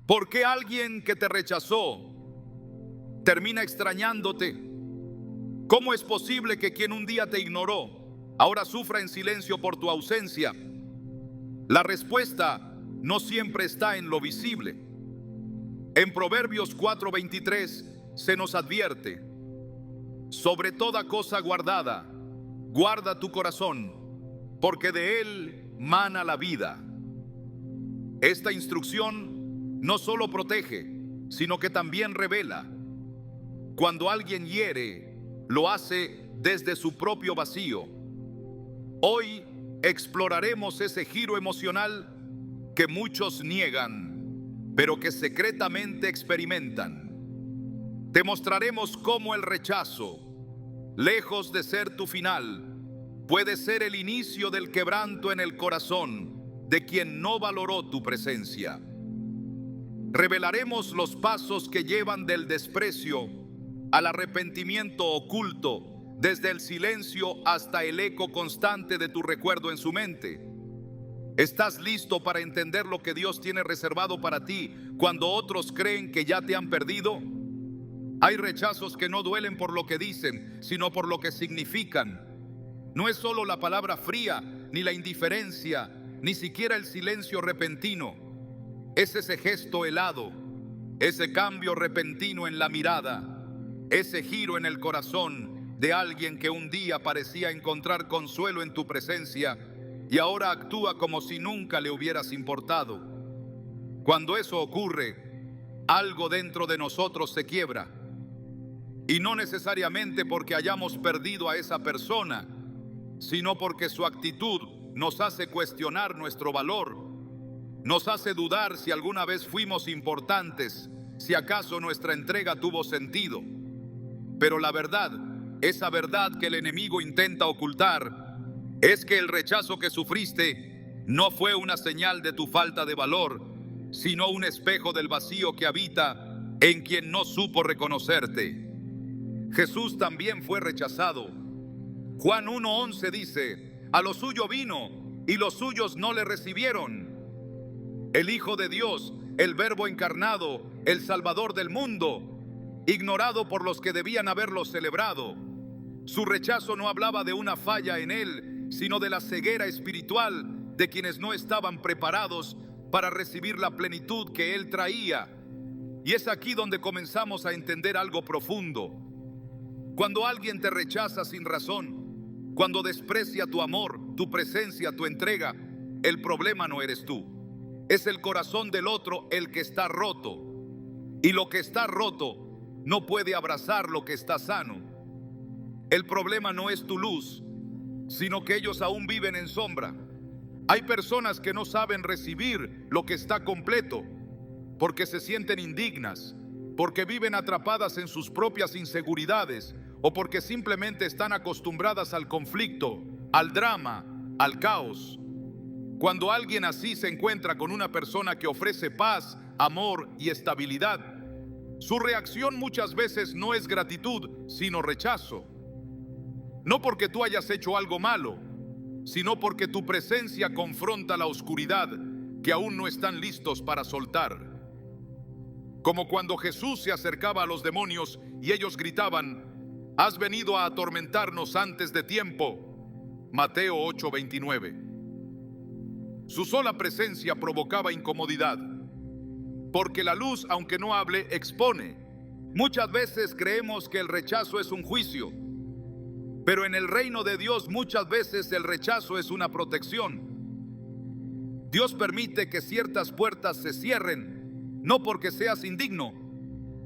¿Por qué alguien que te rechazó termina extrañándote? ¿Cómo es posible que quien un día te ignoró ahora sufra en silencio por tu ausencia? La respuesta no siempre está en lo visible. En Proverbios 4:23 se nos advierte: sobre toda cosa guardada, guarda tu corazón, porque de él mana la vida. Esta instrucción no solo protege, sino que también revela. Cuando alguien hiere, lo hace desde su propio vacío. Hoy exploraremos ese giro emocional que muchos niegan, pero que secretamente experimentan. Te mostraremos cómo el rechazo, lejos de ser tu final, puede ser el inicio del quebranto en el corazón de quien no valoró tu presencia. Revelaremos los pasos que llevan del desprecio al arrepentimiento oculto, desde el silencio hasta el eco constante de tu recuerdo en su mente. ¿Estás listo para entender lo que Dios tiene reservado para ti cuando otros creen que ya te han perdido? Hay rechazos que no duelen por lo que dicen, sino por lo que significan. No es solo la palabra fría, ni la indiferencia, ni siquiera el silencio repentino. Es ese gesto helado, ese cambio repentino en la mirada, ese giro en el corazón de alguien que un día parecía encontrar consuelo en tu presencia y ahora actúa como si nunca le hubieras importado. Cuando eso ocurre, algo dentro de nosotros se quiebra. Y no necesariamente porque hayamos perdido a esa persona, sino porque su actitud nos hace cuestionar nuestro valor, nos hace dudar si alguna vez fuimos importantes, si acaso nuestra entrega tuvo sentido. Pero la verdad, esa verdad que el enemigo intenta ocultar, es que el rechazo que sufriste no fue una señal de tu falta de valor, sino un espejo del vacío que habita en quien no supo reconocerte. Jesús también fue rechazado. Juan 1:11 dice: a lo suyo vino y los suyos no le recibieron. El Hijo de Dios, el Verbo encarnado, el Salvador del mundo, ignorado por los que debían haberlo celebrado. Su rechazo no hablaba de una falla en él, sino de la ceguera espiritual de quienes no estaban preparados para recibir la plenitud que él traía. Y es aquí donde comenzamos a entender algo profundo. Cuando alguien te rechaza sin razón, cuando desprecia tu amor, tu presencia, tu entrega, el problema no eres tú. Es el corazón del otro el que está roto. Y lo que está roto no puede abrazar lo que está sano. El problema no es tu luz, sino que ellos aún viven en sombra. Hay personas que no saben recibir lo que está completo, porque se sienten indignas, porque viven atrapadas en sus propias inseguridades, o porque simplemente están acostumbradas al conflicto, al drama, al caos. Cuando alguien así se encuentra con una persona que ofrece paz, amor y estabilidad, su reacción muchas veces no es gratitud, sino rechazo. No porque tú hayas hecho algo malo, sino porque tu presencia confronta la oscuridad que aún no están listos para soltar. Como cuando Jesús se acercaba a los demonios y ellos gritaban: has venido a atormentarnos antes de tiempo. Mateo 8:29. Su sola presencia provocaba incomodidad, porque la luz, aunque no hable, expone. Muchas veces creemos que el rechazo es un juicio, pero en el reino de Dios muchas veces el rechazo es una protección. Dios permite que ciertas puertas se cierren, no porque seas indigno,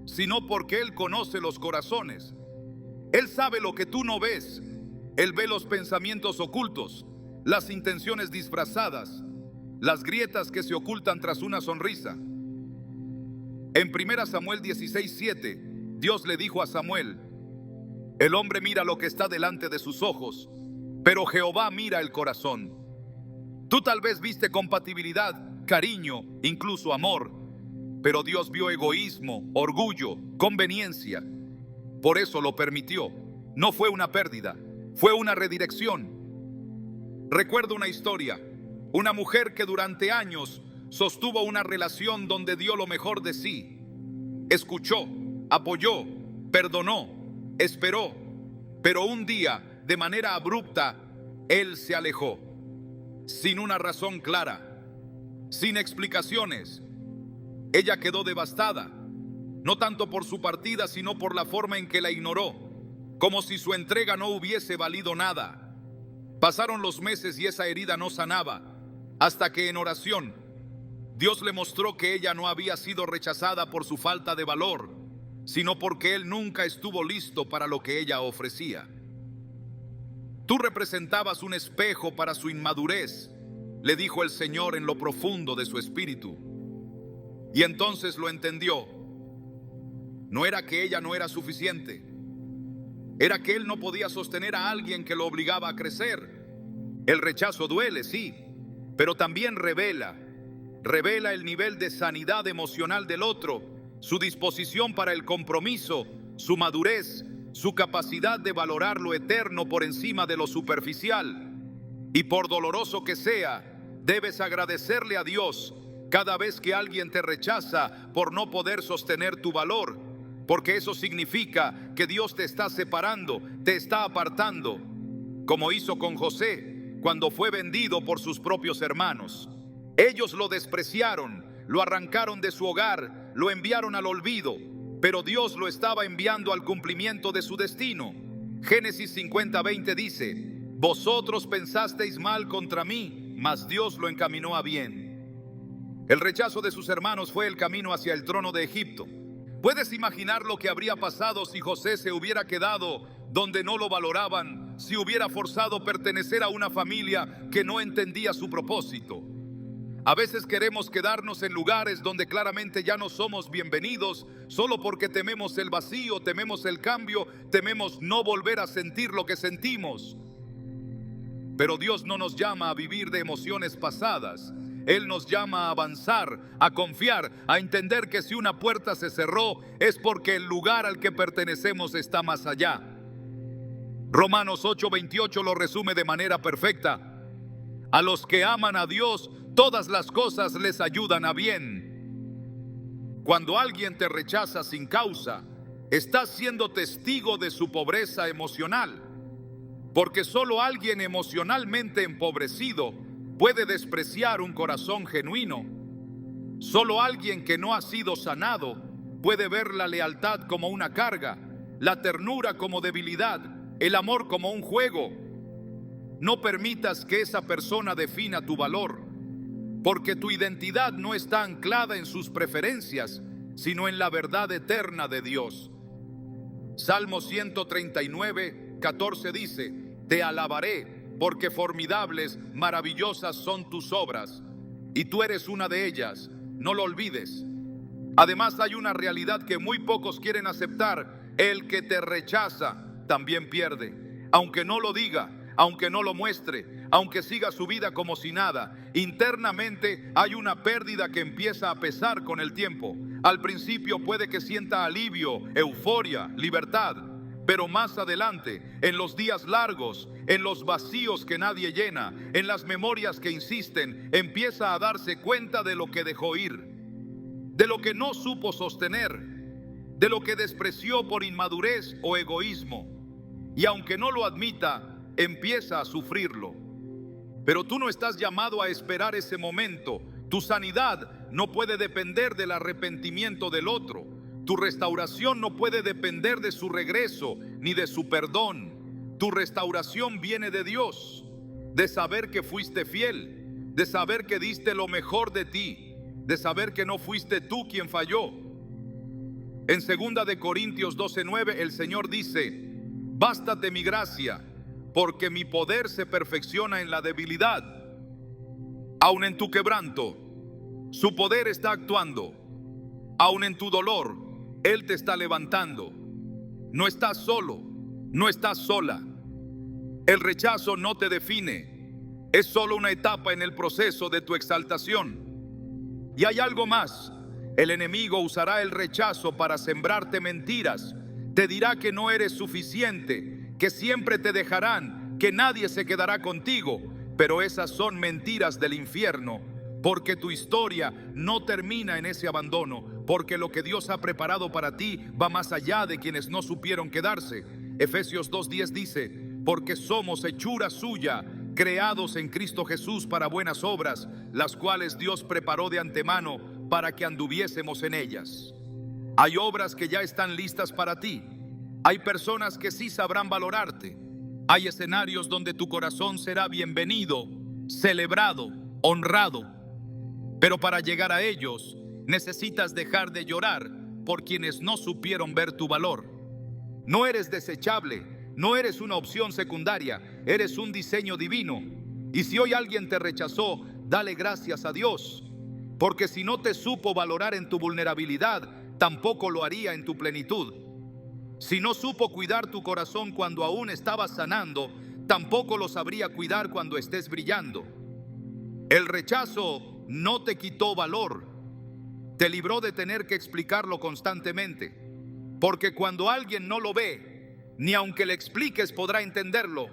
sino porque Él conoce los corazones. Él sabe lo que tú no ves. Él ve los pensamientos ocultos, las intenciones disfrazadas, las grietas que se ocultan tras una sonrisa. En 1 Samuel 16:7, Dios le dijo a Samuel: el hombre mira lo que está delante de sus ojos, pero Jehová mira el corazón. Tú tal vez viste compatibilidad, cariño, incluso amor, pero Dios vio egoísmo, orgullo, conveniencia. Por eso lo permitió. No fue una pérdida, fue una redirección. Recuerdo una historia. Una mujer que durante años sostuvo una relación donde dio lo mejor de sí. Escuchó, apoyó, perdonó, esperó, pero un día, de manera abrupta, él se alejó, sin una razón clara, sin explicaciones. Ella quedó devastada, no tanto por su partida, sino por la forma en que la ignoró, como si su entrega no hubiese valido nada. Pasaron los meses y esa herida no sanaba, hasta que en oración, Dios le mostró que ella no había sido rechazada por su falta de valor, sino porque él nunca estuvo listo para lo que ella ofrecía. Tú representabas un espejo para su inmadurez, le dijo el Señor en lo profundo de su espíritu. Y entonces lo entendió. No era que ella no era suficiente, era que él no podía sostener a alguien que lo obligaba a crecer. El rechazo duele, sí, pero también revela el nivel de sanidad emocional del otro, su disposición para el compromiso, su madurez, su capacidad de valorar lo eterno por encima de lo superficial. Y por doloroso que sea, debes agradecerle a Dios cada vez que alguien te rechaza por no poder sostener tu valor, porque eso significa que Dios te está separando, te está apartando, como hizo con José cuando fue vendido por sus propios hermanos. Ellos lo despreciaron, lo arrancaron de su hogar, lo enviaron al olvido, pero Dios lo estaba enviando al cumplimiento de su destino. Génesis 50:20 dice: vosotros pensasteis mal contra mí, mas Dios lo encaminó a bien. El rechazo de sus hermanos fue el camino hacia el trono de Egipto. ¿Puedes imaginar lo que habría pasado si José se hubiera quedado donde no lo valoraban, si hubiera forzado pertenecer a una familia que no entendía su propósito? A veces queremos quedarnos en lugares donde claramente ya no somos bienvenidos, solo porque tememos el vacío, tememos el cambio, tememos no volver a sentir lo que sentimos. Pero Dios no nos llama a vivir de emociones pasadas. Él nos llama a avanzar, a confiar, a entender que si una puerta se cerró es porque el lugar al que pertenecemos está más allá. Romanos 8:28 lo resume de manera perfecta. A los que aman a Dios, todas las cosas les ayudan a bien. Cuando alguien te rechaza sin causa, estás siendo testigo de su pobreza emocional, porque solo alguien emocionalmente empobrecido puede despreciar un corazón genuino. Solo alguien que no ha sido sanado puede ver la lealtad como una carga, la ternura como debilidad, el amor como un juego. No permitas que esa persona defina tu valor, porque tu identidad no está anclada en sus preferencias, sino en la verdad eterna de Dios. Salmo 139:14 dice: te alabaré, porque formidables, maravillosas son tus obras, y tú eres una de ellas, no lo olvides. Además, hay una realidad que muy pocos quieren aceptar: el que te rechaza también pierde, aunque no lo diga, aunque no lo muestre, aunque siga su vida como si nada. Internamente hay una pérdida que empieza a pesar con el tiempo. Al principio puede que sienta alivio, euforia, libertad, pero más adelante, en los días largos, en los vacíos que nadie llena, en las memorias que insisten, empieza a darse cuenta de lo que dejó ir, de lo que no supo sostener, de lo que despreció por inmadurez o egoísmo. Y aunque no lo admita, empieza a sufrirlo. Pero tú no estás llamado a esperar ese momento. Tu sanidad no puede depender del arrepentimiento del otro. Tu restauración no puede depender de su regreso ni de su perdón. Tu restauración viene de Dios, de saber que fuiste fiel, de saber que diste lo mejor de ti, de saber que no fuiste tú quien falló. En 2 de Corintios 12:9 el Señor dice: bástate mi gracia, porque mi poder se perfecciona en la debilidad. Aun en tu quebranto, su poder está actuando. Aun en tu dolor, Él te está levantando. No estás solo, no estás sola. El rechazo no te define, es solo una etapa en el proceso de tu exaltación. Y hay algo más: el enemigo usará el rechazo para sembrarte mentiras. Te dirá que no eres suficiente, que siempre te dejarán, que nadie se quedará contigo. Pero esas son mentiras del infierno, porque tu historia no termina en ese abandono, porque lo que Dios ha preparado para ti va más allá de quienes no supieron quedarse. Efesios 2:10 dice, porque somos hechura suya, creados en Cristo Jesús para buenas obras, las cuales Dios preparó de antemano para que anduviésemos en ellas. Hay obras que ya están listas para ti. Hay personas que sí sabrán valorarte. Hay escenarios donde tu corazón será bienvenido, celebrado, honrado. Pero para llegar a ellos, necesitas dejar de llorar por quienes no supieron ver tu valor. No eres desechable, no eres una opción secundaria, eres un diseño divino. Y si hoy alguien te rechazó, dale gracias a Dios, porque si no te supo valorar en tu vulnerabilidad, tampoco lo haría en tu plenitud. Si no supo cuidar tu corazón cuando aún estabas sanando, tampoco lo sabría cuidar cuando estés brillando. El rechazo no te quitó valor, te libró de tener que explicarlo constantemente. Porque cuando alguien no lo ve, ni aunque le expliques podrá entenderlo.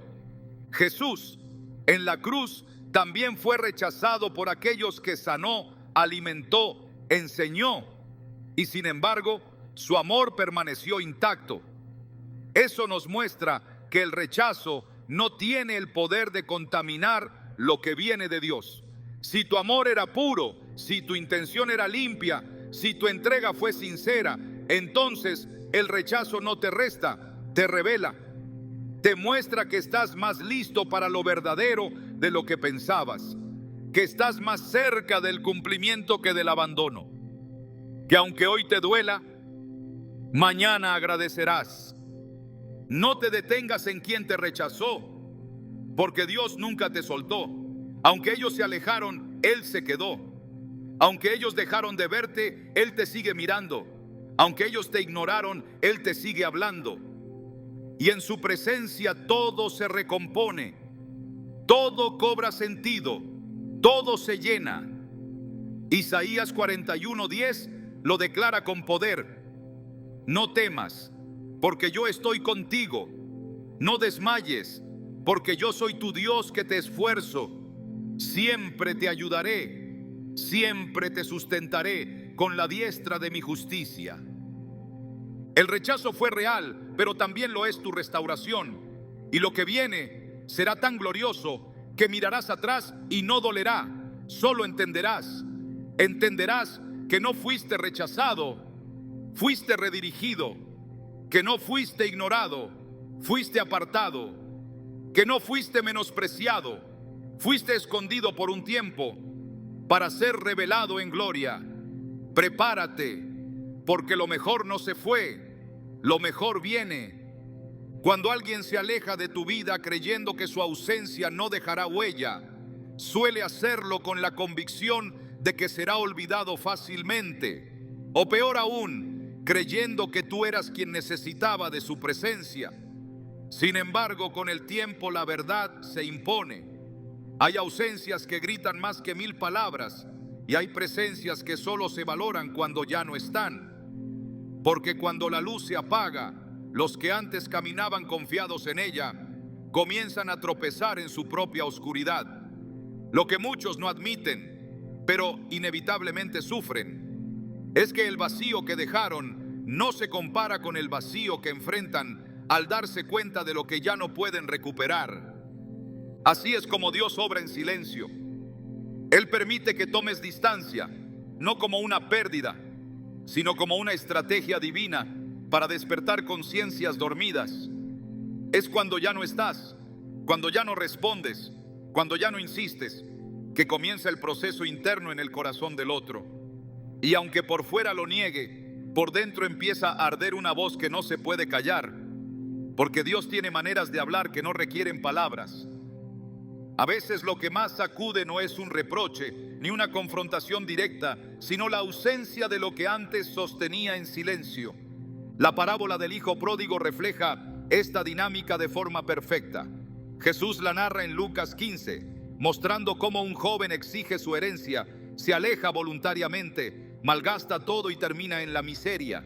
Jesús en la cruz también fue rechazado por aquellos que sanó, alimentó, enseñó, y sin embargo, su amor permaneció intacto. Eso nos muestra que el rechazo no tiene el poder de contaminar lo que viene de Dios. Si tu amor era puro, si tu intención era limpia, si tu entrega fue sincera, entonces el rechazo no te resta, te revela. Te muestra que estás más listo para lo verdadero de lo que pensabas, que estás más cerca del cumplimiento que del abandono. Que aunque hoy te duela, mañana agradecerás. No te detengas en quien te rechazó, porque Dios nunca te soltó. Aunque ellos se alejaron, Él se quedó. Aunque ellos dejaron de verte, Él te sigue mirando. Aunque ellos te ignoraron, Él te sigue hablando. Y en su presencia todo se recompone, todo cobra sentido, todo se llena. Isaías 41:10 lo declara con poder. No temas, porque yo estoy contigo. No desmayes, porque yo soy tu Dios que te esfuerzo. Siempre te ayudaré, siempre te sustentaré con la diestra de mi justicia. El rechazo fue real, pero también lo es tu restauración. Y lo que viene será tan glorioso que mirarás atrás y no dolerá. Solo entenderás que no fuiste rechazado, fuiste redirigido, que no fuiste ignorado, fuiste apartado, que no fuiste menospreciado, fuiste escondido por un tiempo para ser revelado en gloria. Prepárate, porque lo mejor no se fue, lo mejor viene. Cuando alguien se aleja de tu vida creyendo que su ausencia no dejará huella, suele hacerlo con la convicción de que será olvidado fácilmente, o peor aún, creyendo que tú eras quien necesitaba de su presencia. Sin embargo, con el tiempo la verdad se impone. Hay ausencias que gritan más que 1000 palabras, y hay presencias que solo se valoran cuando ya no están. Porque cuando la luz se apaga, los que antes caminaban confiados en ella, comienzan a tropezar en su propia oscuridad. Lo que muchos no admiten, pero inevitablemente sufren, es que el vacío que dejaron no se compara con el vacío que enfrentan al darse cuenta de lo que ya no pueden recuperar. Así es como Dios obra en silencio. Él permite que tomes distancia, no como una pérdida, sino como una estrategia divina para despertar conciencias dormidas. Es cuando ya no estás, cuando ya no respondes, cuando ya no insistes, que comienza el proceso interno en el corazón del otro. Y aunque por fuera lo niegue, por dentro empieza a arder una voz que no se puede callar, porque Dios tiene maneras de hablar que no requieren palabras. A veces lo que más sacude no es un reproche ni una confrontación directa, sino la ausencia de lo que antes sostenía en silencio. La parábola del hijo pródigo refleja esta dinámica de forma perfecta. Jesús la narra en Lucas 15, mostrando cómo un joven exige su herencia, se aleja voluntariamente, malgasta todo y termina en la miseria.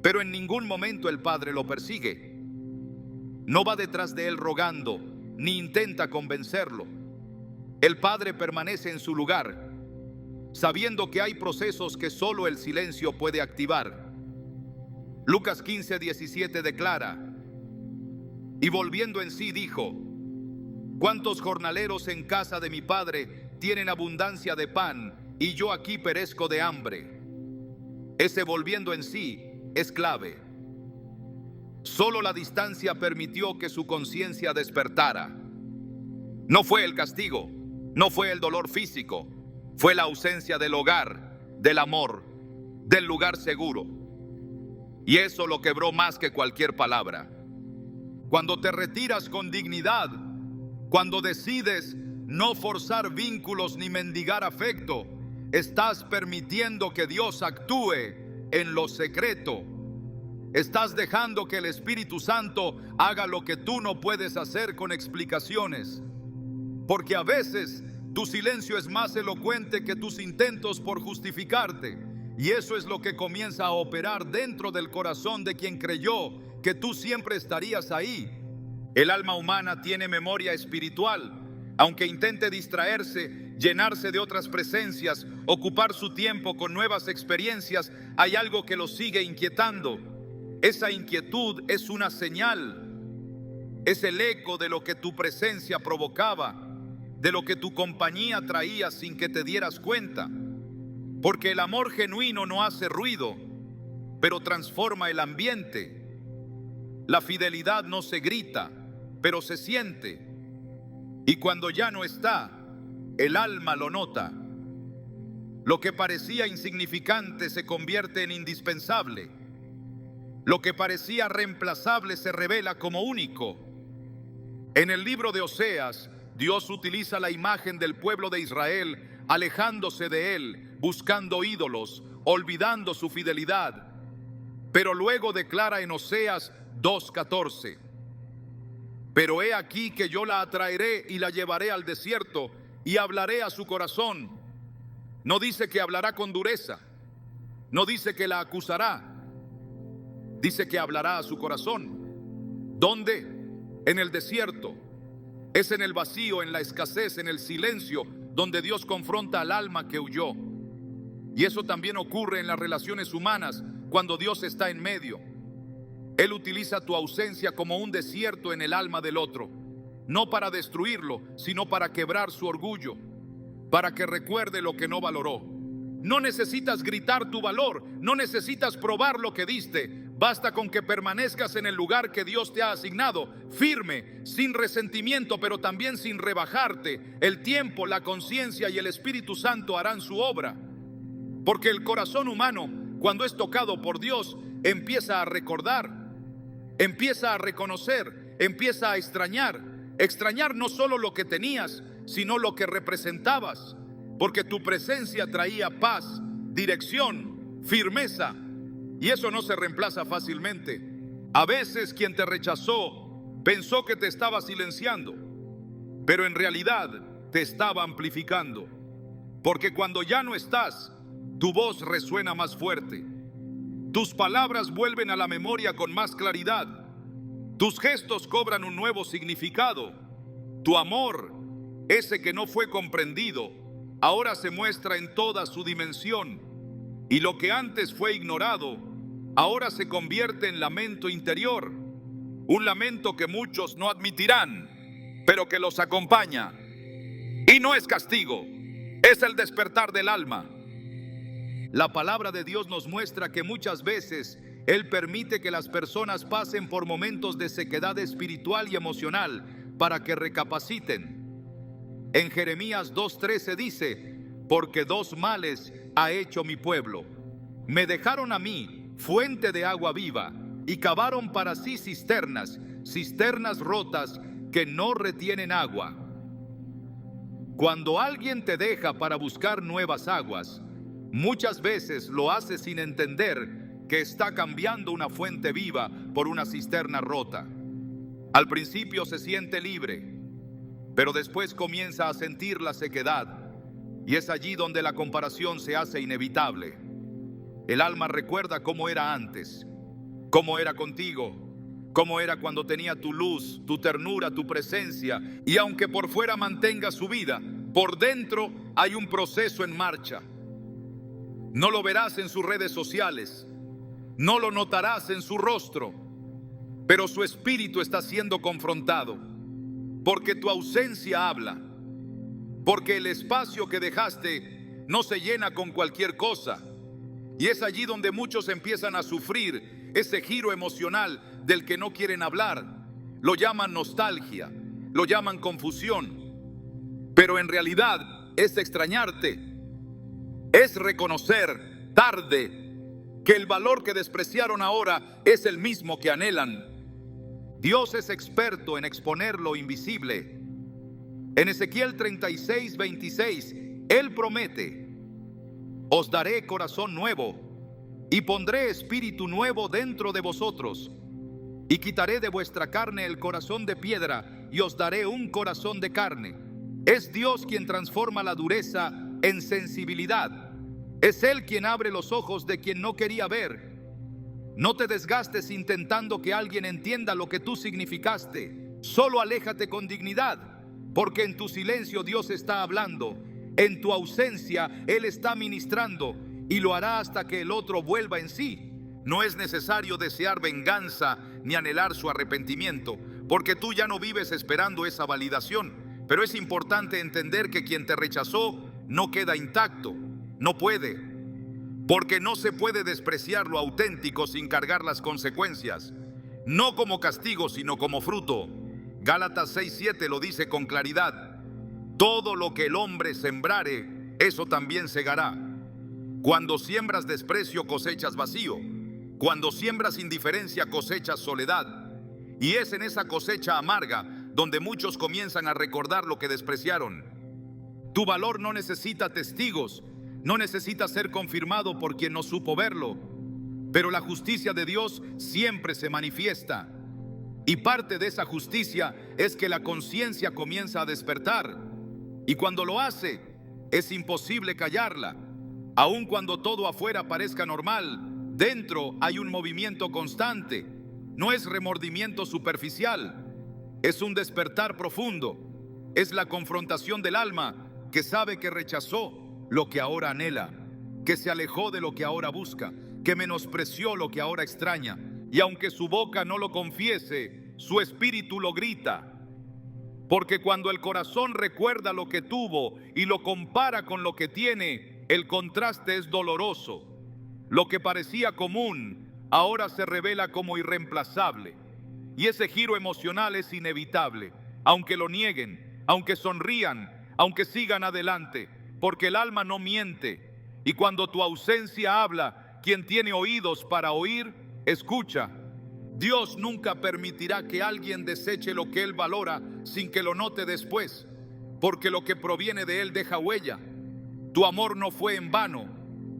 Pero en ningún momento el padre lo persigue. No va detrás de él rogando, ni intenta convencerlo. El Padre permanece en su lugar, sabiendo que hay procesos que solo el silencio puede activar. Lucas 15:17 declara: y volviendo en sí dijo: ¿cuántos jornaleros en casa de mi padre tienen abundancia de pan y yo aquí perezco de hambre? Ese volviendo en sí es clave. Solo la distancia permitió que su conciencia despertara. No fue el castigo, no fue el dolor físico, fue la ausencia del hogar, del amor, del lugar seguro. Y eso lo quebró más que cualquier palabra. Cuando te retiras con dignidad, cuando decides no forzar vínculos ni mendigar afecto, estás permitiendo que Dios actúe en lo secreto. Estás dejando que el Espíritu Santo haga lo que tú no puedes hacer con explicaciones. Porque a veces tu silencio es más elocuente que tus intentos por justificarte. Y eso es lo que comienza a operar dentro del corazón de quien creyó que tú siempre estarías ahí. El alma humana tiene memoria espiritual. Aunque intente distraerse, llenarse de otras presencias, ocupar su tiempo con nuevas experiencias, hay algo que lo sigue inquietando. Esa inquietud es una señal, es el eco de lo que tu presencia provocaba, de lo que tu compañía traía sin que te dieras cuenta. Porque el amor genuino no hace ruido, pero transforma el ambiente. La fidelidad no se grita, pero se siente. Y cuando ya no está, el alma lo nota. Lo que parecía insignificante se convierte en indispensable. Lo que parecía reemplazable se revela como único. En el libro de Oseas, Dios utiliza la imagen del pueblo de Israel, alejándose de él, buscando ídolos, olvidando su fidelidad. Pero luego declara en Oseas 2:14: pero he aquí que yo la atraeré y la llevaré al desierto y hablaré a su corazón. No dice que hablará con dureza, no dice que la acusará, dice que hablará a su corazón. ¿Dónde? En el desierto. Es en el vacío, en la escasez, en el silencio, donde Dios confronta al alma que huyó. Y eso también ocurre en las relaciones humanas, cuando Dios está en medio. Él utiliza tu ausencia como un desierto en el alma del otro, no para destruirlo, sino para quebrar su orgullo, para que recuerde lo que no valoró. No necesitas gritar tu valor, no necesitas probar lo que diste. Basta con que permanezcas en el lugar que Dios te ha asignado, firme, sin resentimiento, pero también sin rebajarte. El tiempo, la conciencia y el Espíritu Santo harán su obra. Porque el corazón humano, cuando es tocado por Dios, empieza a recordar, empieza a reconocer, empieza a extrañar. Extrañar no solo lo que tenías, sino lo que representabas. Porque tu presencia traía paz, dirección, firmeza. Y eso no se reemplaza fácilmente. A veces quien te rechazó pensó que te estaba silenciando, pero en realidad te estaba amplificando. Porque cuando ya no estás, tu voz resuena más fuerte. Tus palabras vuelven a la memoria con más claridad. Tus gestos cobran un nuevo significado. Tu amor, ese que no fue comprendido, ahora se muestra en toda su dimensión. Y lo que antes fue ignorado, ahora se convierte en lamento interior. Un lamento que muchos no admitirán, pero que los acompaña. Y no es castigo, es el despertar del alma. La palabra de Dios nos muestra que muchas veces Él permite que las personas pasen por momentos de sequedad espiritual y emocional para que recapaciten. En Jeremías 2:13 dice: porque dos males ha hecho mi pueblo. Me dejaron a mí fuente de agua viva y cavaron para sí cisternas, cisternas rotas que no retienen agua. Cuando alguien te deja para buscar nuevas aguas, muchas veces lo hace sin entender que está cambiando una fuente viva por una cisterna rota. Al principio se siente libre, pero después comienza a sentir la sequedad. Y es allí donde la comparación se hace inevitable. El alma recuerda cómo era antes, cómo era contigo, cómo era cuando tenía tu luz, tu ternura, tu presencia. Y aunque por fuera mantenga su vida, Por dentro hay un proceso en marcha. No lo verás en sus redes sociales, no lo notarás en su rostro, pero su espíritu está siendo confrontado, porque tu ausencia habla, porque el espacio que dejaste no se llena con cualquier cosa. Y es allí donde muchos empiezan a sufrir ese giro emocional del que no quieren hablar. Lo llaman nostalgia, lo llaman confusión, pero en realidad es extrañarte, es reconocer tarde que el valor que despreciaron ahora es el mismo que anhelan. Dios es experto en exponer lo invisible. En Ezequiel 36:26, Él promete: os daré corazón nuevo y pondré espíritu nuevo dentro de vosotros, y quitaré de vuestra carne el corazón de piedra y os daré un corazón de carne. Es Dios quien transforma la dureza en sensibilidad. Es Él quien abre los ojos de quien no quería ver. No te desgastes intentando que alguien entienda lo que tú significaste. Solo aléjate con dignidad, porque en tu silencio Dios está hablando. En tu ausencia Él está ministrando, y lo hará hasta que el otro vuelva en sí. No es necesario desear venganza ni anhelar su arrepentimiento, porque tú ya no vives esperando esa validación. Pero es importante entender que quien te rechazó no queda intacto. No puede, porque no se puede despreciar lo auténtico sin cargar las consecuencias, no como castigo, sino como fruto. Gálatas 6:7 lo dice con claridad: todo lo que el hombre sembrare, eso también segará. Cuando siembras desprecio, cosechas vacío. Cuando siembras indiferencia, cosechas soledad. Y es en esa cosecha amarga donde muchos comienzan a recordar lo que despreciaron. Tu valor no necesita testigos, no necesita ser confirmado por quien no supo verlo, pero la justicia de Dios siempre se manifiesta. Y parte de esa justicia es que la conciencia comienza a despertar. Y cuando lo hace, es imposible callarla. Aun cuando todo afuera parezca normal, dentro hay un movimiento constante. No es remordimiento superficial, es un despertar profundo. Es la confrontación del alma que sabe que rechazó lo que ahora anhela, que se alejó de lo que ahora busca, que menospreció lo que ahora extraña. Y aunque su boca no lo confiese, su espíritu lo grita. Porque cuando el corazón recuerda lo que tuvo y lo compara con lo que tiene, el contraste es doloroso. Lo que parecía común ahora se revela como irreemplazable. Y ese giro emocional es inevitable, aunque lo nieguen, aunque sonrían, aunque sigan adelante, porque el alma no miente. Y cuando tu ausencia habla, quien tiene oídos para oír, escucha. Dios nunca permitirá que alguien deseche lo que Él valora sin que lo note después, porque lo que proviene de Él deja huella. Tu amor no fue en vano,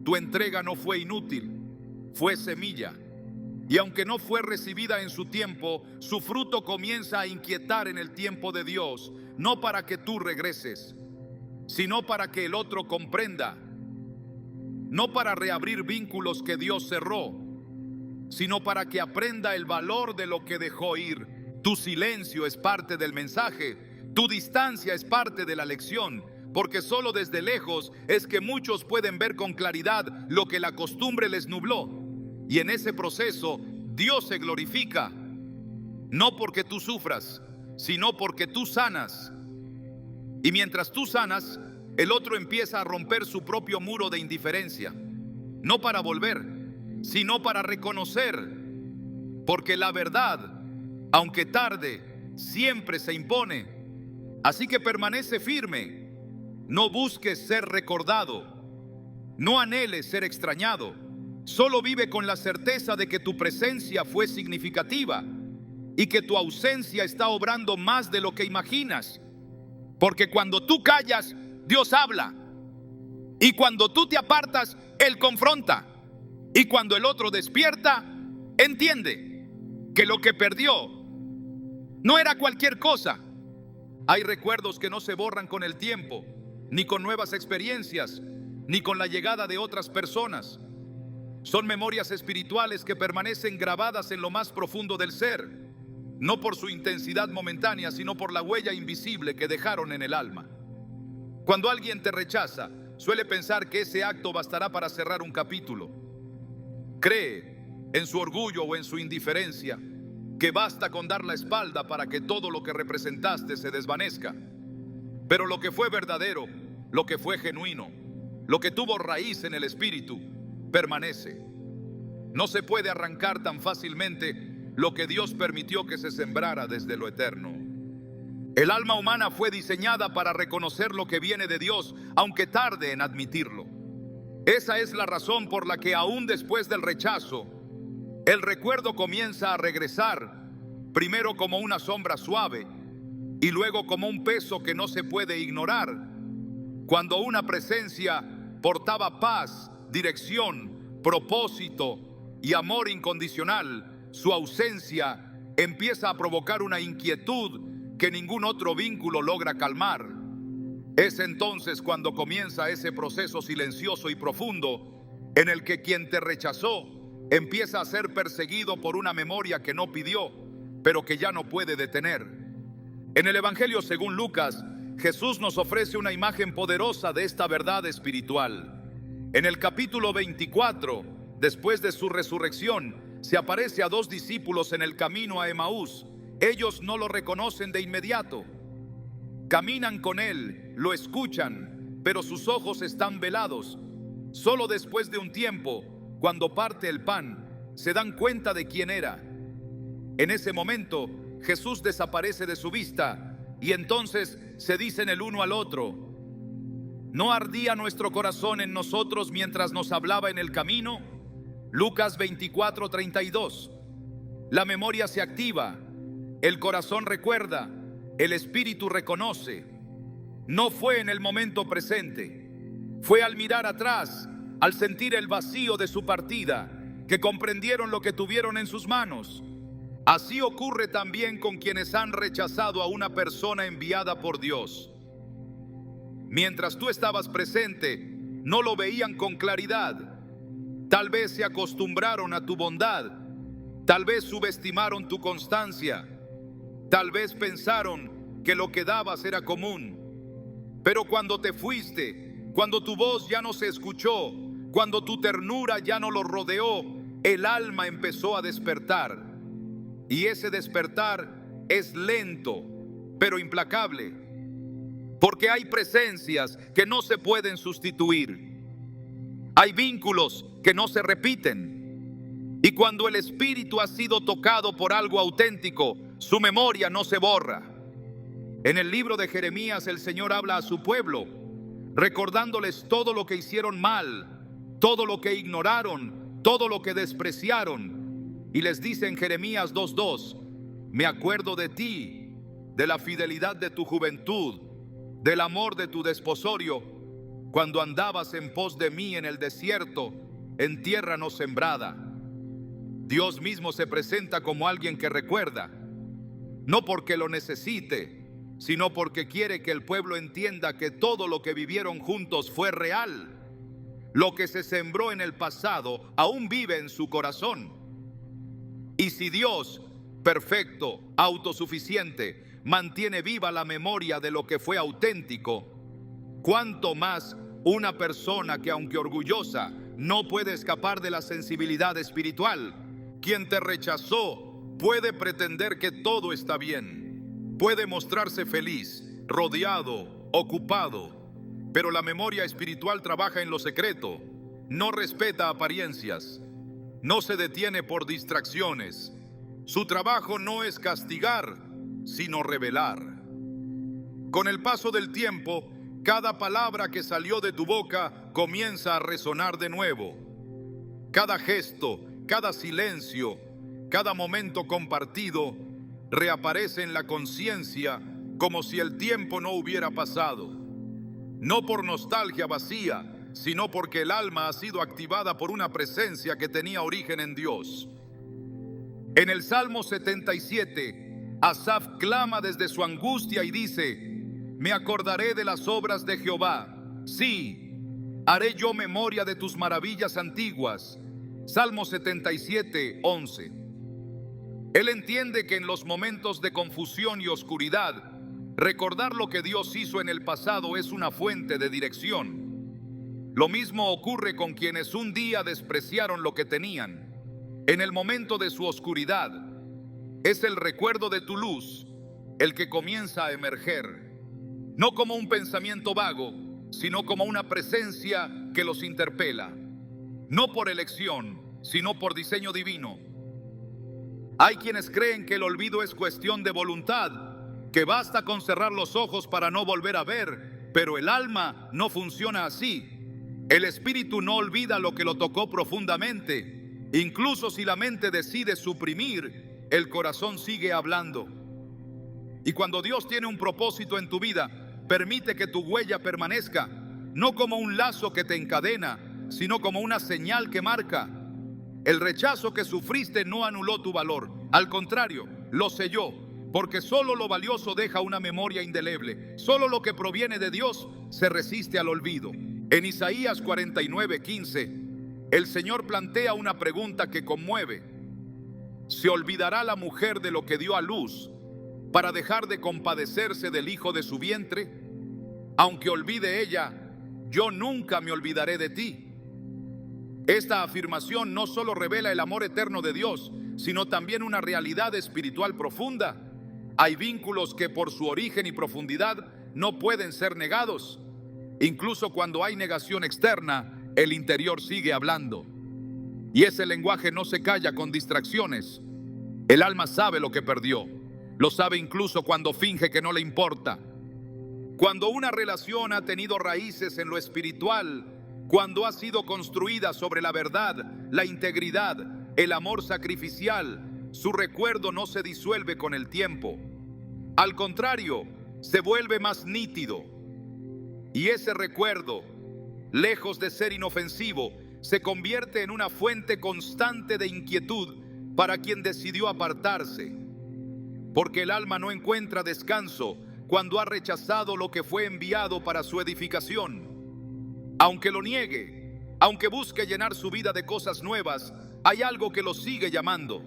tu entrega no fue inútil, fue semilla. Y aunque no fue recibida en su tiempo, su fruto comienza a inquietar en el tiempo de Dios, no para que tú regreses, sino para que el otro comprenda, no para reabrir vínculos que Dios cerró, sino para que aprenda el valor de lo que dejó ir. Tu silencio es parte del mensaje, tu distancia es parte de la lección, porque solo desde lejos es que muchos pueden ver con claridad lo que la costumbre les nubló. Y en ese proceso Dios se glorifica, no porque tú sufras, sino porque tú sanas. Y mientras tú sanas, el otro empieza a romper su propio muro de indiferencia, no para volver, sino para reconocer, porque la verdad, aunque tarde, siempre se impone. Así que permanece firme, no busques ser recordado, no anheles ser extrañado, solo vive con la certeza de que tu presencia fue significativa y que tu ausencia está obrando más de lo que imaginas. Porque cuando tú callas, Dios habla. Y cuando tú te apartas, Él confronta. Y cuando el otro despierta, entiende que lo que perdió no era cualquier cosa. Hay recuerdos que no se borran con el tiempo, ni con nuevas experiencias, ni con la llegada de otras personas. Son memorias espirituales que permanecen grabadas en lo más profundo del ser, no por su intensidad momentánea, sino por la huella invisible que dejaron en el alma. Cuando alguien te rechaza, suele pensar que ese acto bastará para cerrar un capítulo. Cree, en su orgullo o en su indiferencia, que basta con dar la espalda para que todo lo que representaste se desvanezca. Pero lo que fue verdadero, lo que fue genuino, lo que tuvo raíz en el espíritu, permanece. No se puede arrancar tan fácilmente lo que Dios permitió que se sembrara desde lo eterno. El alma humana fue diseñada para reconocer lo que viene de Dios, aunque tarde en admitirlo. Esa es la razón por la que aún después del rechazo, el recuerdo comienza a regresar, primero como una sombra suave y luego como un peso que no se puede ignorar. Cuando una presencia portaba paz, dirección, propósito y amor incondicional, su ausencia empieza a provocar una inquietud que ningún otro vínculo logra calmar. Es entonces cuando comienza ese proceso silencioso y profundo en el que quien te rechazó empieza a ser perseguido por una memoria que no pidió, pero que ya no puede detener. En el Evangelio según Lucas, Jesús nos ofrece una imagen poderosa de esta verdad espiritual. En el capítulo 24, después de su resurrección, se aparece a 2 discípulos en el camino a Emaús. Ellos no lo reconocen de inmediato. Caminan con él, lo escuchan, pero sus ojos están velados. Solo después de un tiempo, cuando parte el pan, se dan cuenta de quién era. En ese momento, Jesús desaparece de su vista y entonces se dicen el uno al otro: ¿no ardía nuestro corazón en nosotros mientras nos hablaba en el camino? Lucas 24:32. La memoria se activa, el corazón recuerda, el espíritu reconoce. No fue en el momento presente, fue al mirar atrás, al sentir el vacío de su partida, que comprendieron lo que tuvieron en sus manos. Así ocurre también con quienes han rechazado a una persona enviada por Dios. Mientras tú estabas presente, no lo veían con claridad. Tal vez se acostumbraron a tu bondad, tal vez subestimaron tu constancia, tal vez pensaron que lo que dabas era común. Pero cuando te fuiste, cuando tu voz ya no se escuchó, cuando tu ternura ya no lo rodeó, el alma empezó a despertar. Y ese despertar es lento, pero implacable, porque hay presencias que no se pueden sustituir. Hay vínculos que no se repiten. Y cuando el espíritu ha sido tocado por algo auténtico, su memoria no se borra. En el libro de Jeremías, el Señor habla a su pueblo, recordándoles todo lo que hicieron mal, todo lo que ignoraron, todo lo que despreciaron. Y les dice en Jeremías 2:2: me acuerdo de ti, de la fidelidad de tu juventud, del amor de tu desposorio, cuando andabas en pos de mí en el desierto, en tierra no sembrada. Dios mismo se presenta como alguien que recuerda, no porque lo necesite, sino porque quiere que el pueblo entienda que todo lo que vivieron juntos fue real. Lo que se sembró en el pasado aún vive en su corazón. Y si Dios, perfecto, autosuficiente, mantiene viva la memoria de lo que fue auténtico, ¿cuánto más una persona que, aunque orgullosa, no puede escapar de la sensibilidad espiritual? Quien te rechazó puede pretender que todo está bien, puede mostrarse feliz, rodeado, ocupado, pero la memoria espiritual trabaja en lo secreto, no respeta apariencias, no se detiene por distracciones. Su trabajo no es castigar, sino revelar. Con el paso del tiempo, cada palabra que salió de tu boca comienza a resonar de nuevo. Cada gesto, cada silencio, cada momento compartido reaparece en la conciencia como si el tiempo no hubiera pasado. No por nostalgia vacía, sino porque el alma ha sido activada por una presencia que tenía origen en Dios. En el Salmo 77, Asaf clama desde su angustia y dice: me acordaré de las obras de Jehová. Sí, haré yo memoria de tus maravillas antiguas. Salmo 77, 11. Él entiende que en los momentos de confusión y oscuridad, Recordar lo que Dios hizo en el pasado es una fuente de dirección. Lo mismo ocurre con quienes un día despreciaron lo que tenían. En el momento de su oscuridad, es el recuerdo de tu luz el que comienza a emerger, no como un pensamiento vago, sino como una presencia que los interpela, no por elección, sino por diseño divino. Hay quienes creen que el olvido es cuestión de voluntad, que basta con cerrar los ojos para no volver a ver, pero el alma no funciona así. El espíritu no olvida lo que lo tocó profundamente. Incluso si la mente decide suprimir, el corazón sigue hablando. Y cuando Dios tiene un propósito en tu vida, permite que tu huella permanezca, no como un lazo que te encadena, sino como una señal que marca. El rechazo que sufriste no anuló tu valor, al contrario, lo selló, porque solo lo valioso deja una memoria indeleble. Solo lo que proviene de Dios se resiste al olvido. En Isaías 49:15, el Señor plantea una pregunta que conmueve. ¿Se olvidará la mujer de lo que dio a luz para dejar de compadecerse del hijo de su vientre? Aunque olvide ella, yo nunca me olvidaré de ti. Esta afirmación no solo revela el amor eterno de Dios, sino también una realidad espiritual profunda. Hay vínculos que por su origen y profundidad no pueden ser negados. Incluso cuando hay negación externa, el interior sigue hablando. Y ese lenguaje no se calla con distracciones. El alma sabe lo que perdió. Lo sabe incluso cuando finge que no le importa. Cuando una relación ha tenido raíces en lo espiritual, cuando ha sido construida sobre la verdad, la integridad, el amor sacrificial, su recuerdo no se disuelve con el tiempo. Al contrario, se vuelve más nítido. Y ese recuerdo, lejos de ser inofensivo, se convierte en una fuente constante de inquietud para quien decidió apartarse. Porque el alma no encuentra descanso cuando ha rechazado lo que fue enviado para su edificación. Aunque lo niegue, aunque busque llenar su vida de cosas nuevas, hay algo que lo sigue llamando.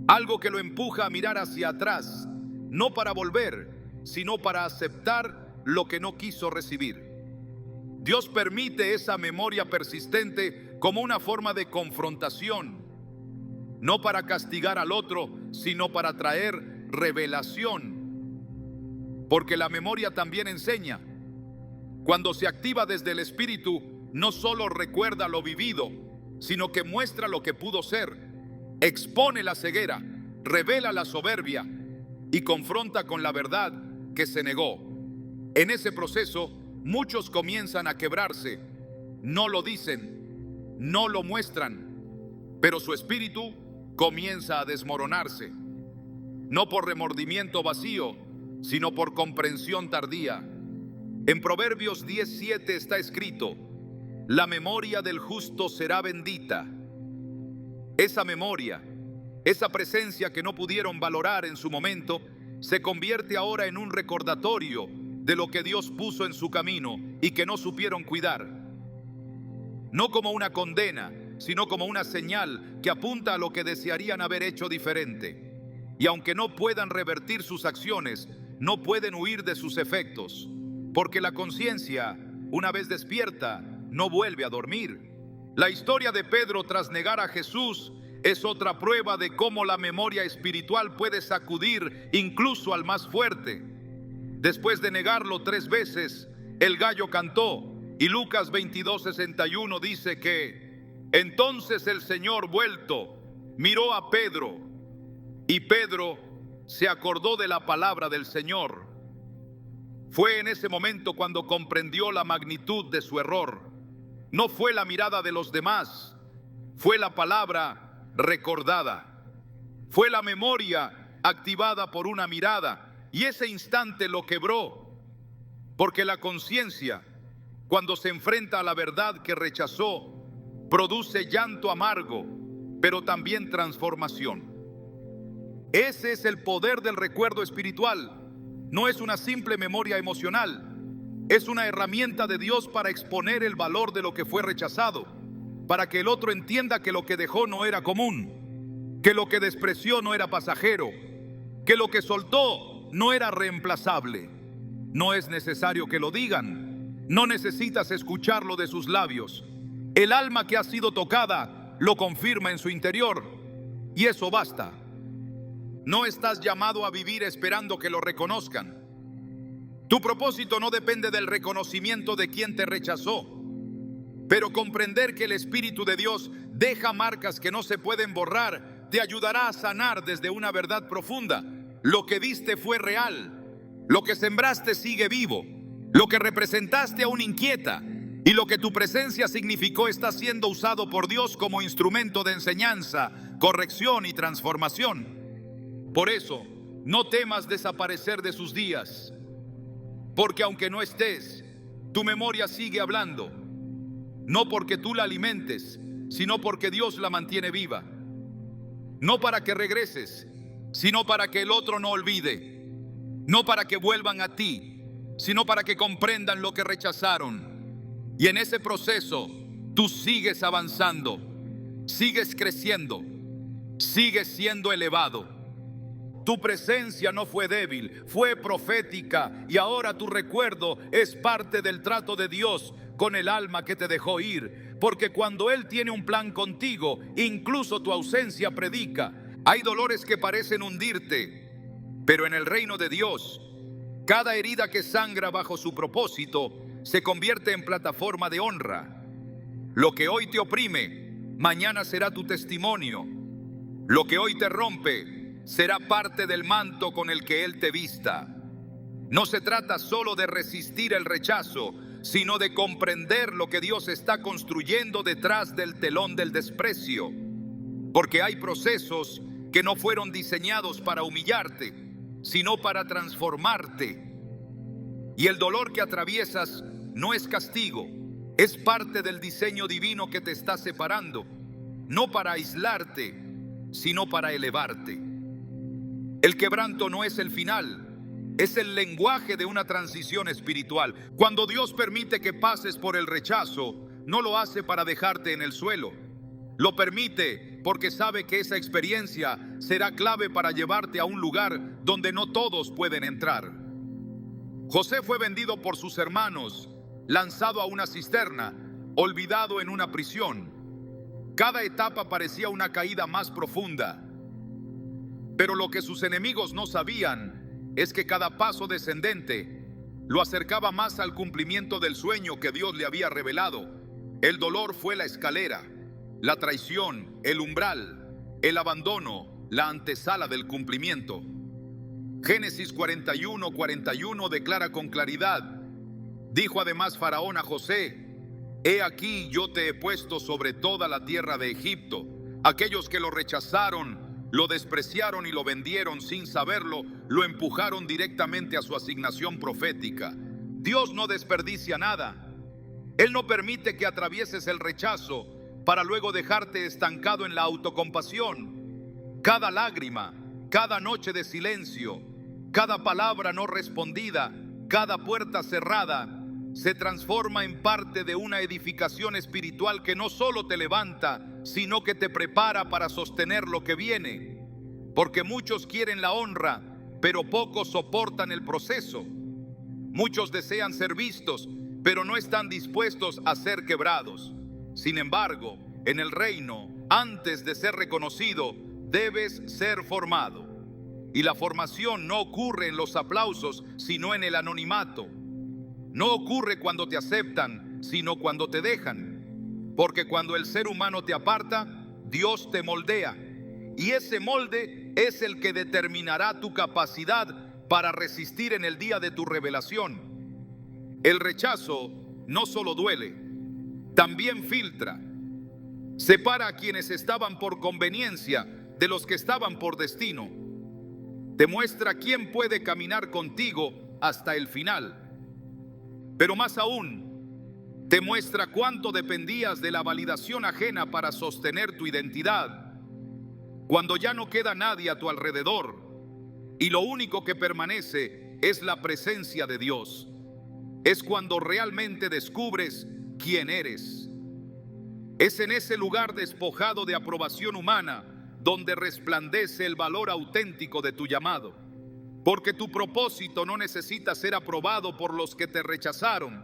Algo que lo empuja a mirar hacia atrás, no para volver, sino para aceptar lo que no quiso recibir. Dios permite esa memoria persistente como una forma de confrontación, no para castigar al otro, sino para traer revelación. Porque la memoria también enseña. Cuando se activa desde el espíritu, no solo recuerda lo vivido, sino que muestra lo que pudo ser, expone la ceguera, revela la soberbia y confronta con la verdad que se negó. En ese proceso, muchos comienzan a quebrarse. No lo dicen, no lo muestran, pero su espíritu comienza a desmoronarse. No por remordimiento vacío, sino por comprensión tardía. En Proverbios 10:7 está escrito: la memoria del justo será bendita. Esa memoria, esa presencia que no pudieron valorar en su momento, se convierte ahora en un recordatorio de lo que Dios puso en su camino y que no supieron cuidar. No como una condena, sino como una señal que apunta a lo que desearían haber hecho diferente. Y aunque no puedan revertir sus acciones, no pueden huir de sus efectos. Porque la conciencia, una vez despierta, no vuelve a dormir. La historia de Pedro tras negar a Jesús es otra prueba de cómo la memoria espiritual puede sacudir incluso al más fuerte. Después de negarlo 3 veces, el gallo cantó, y Lucas 22:61 dice que entonces el Señor vuelto miró a Pedro, y Pedro se acordó de la palabra del Señor. Fue en ese momento cuando comprendió la magnitud de su error. No fue la mirada de los demás, fue la palabra recordada. Fue la memoria activada por una mirada, y ese instante lo quebró. Porque la conciencia, cuando se enfrenta a la verdad que rechazó, produce llanto amargo, pero también transformación. Ese es el poder del recuerdo espiritual. No es una simple memoria emocional, es una herramienta de Dios para exponer el valor de lo que fue rechazado, para que el otro entienda que lo que dejó no era común, que lo que despreció no era pasajero, que lo que soltó propósito no era reemplazable. No es necesario que lo digan. No necesitas escucharlo de sus labios. El alma que ha sido tocada lo confirma en su interior. Y eso basta. No estás llamado a vivir esperando que lo reconozcan. Tu propósito no depende del reconocimiento de quien te rechazó. Pero comprender que el Espíritu de Dios deja marcas que no se pueden borrar te ayudará a sanar desde una verdad profunda. Lo que diste fue real. Lo que sembraste sigue vivo. Lo que representaste aún inquieta. Y lo que tu presencia significó está siendo usado por Dios como instrumento de enseñanza, corrección y transformación. Por eso, no temas desaparecer de sus días. Porque aunque no estés, tu memoria sigue hablando. No porque tú la alimentes, sino porque Dios la mantiene viva. No para que regreses, sino para que el otro no olvide. No para que vuelvan a ti, sino para que comprendan lo que rechazaron. Y en ese proceso, tú sigues avanzando, sigues creciendo, sigues siendo elevado. Tu presencia no fue débil, fue profética, y ahora tu recuerdo es parte del trato de Dios con el alma que te dejó ir, porque cuando Él tiene un plan contigo, incluso tu ausencia predica. Hay dolores que parecen hundirte, pero en el reino de Dios, cada herida que sangra bajo su propósito se convierte en plataforma de honra. Lo que hoy te oprime, mañana será tu testimonio. Lo que hoy te rompe, será parte del manto con el que Él te vista. No se trata solo de resistir el rechazo, sino de comprender lo que Dios está construyendo detrás del telón del desprecio. Porque hay procesos que no fueron diseñados para humillarte, sino para transformarte. Y el dolor que atraviesas no es castigo, es parte del diseño divino que te está separando, no para aislarte, sino para elevarte. El quebranto no es el final, es el lenguaje de una transición espiritual. Cuando Dios permite que pases por el rechazo, no lo hace para dejarte en el suelo. Lo permite porque sabe que esa experiencia será clave para llevarte a un lugar donde no todos pueden entrar. José fue vendido por sus hermanos, lanzado a una cisterna, olvidado en una prisión. Cada etapa parecía una caída más profunda. Pero lo que sus enemigos no sabían es que cada paso descendente lo acercaba más al cumplimiento del sueño que Dios le había revelado. El dolor fue la escalera, la traición, el umbral, el abandono, la antesala del cumplimiento. Génesis 41:41 declara con claridad: dijo además Faraón a José: he aquí yo te he puesto sobre toda la tierra de Egipto. Aquellos que lo rechazaron, lo despreciaron y lo vendieron sin saberlo, lo empujaron directamente a su asignación profética. Dios no desperdicia nada. Él no permite que atravieses el rechazo para luego dejarte estancado en la autocompasión. Cada lágrima, cada noche de silencio, cada palabra no respondida, cada puerta cerrada, se transforma en parte de una edificación espiritual que no solo te levanta, sino que te prepara para sostener lo que viene. Porque muchos quieren la honra, pero pocos soportan el proceso. Muchos desean ser vistos, pero no están dispuestos a ser quebrados. Sin embargo, en el reino, antes de ser reconocido, debes ser formado. Y la formación no ocurre en los aplausos, sino en el anonimato. No ocurre cuando te aceptan, sino cuando te dejan. Porque cuando el ser humano te aparta, Dios te moldea. Y ese molde es el que determinará tu capacidad para resistir en el día de tu revelación. El rechazo no solo duele, también filtra. Separa a quienes estaban por conveniencia de los que estaban por destino. Te muestra quién puede caminar contigo hasta el final. Pero más aún, te muestra cuánto dependías de la validación ajena para sostener tu identidad. Cuando ya no queda nadie a tu alrededor y lo único que permanece es la presencia de Dios, es cuando realmente descubres quién eres. Es en ese lugar despojado de aprobación humana donde resplandece el valor auténtico de tu llamado. porque tu propósito no necesita ser aprobado por los que te rechazaron.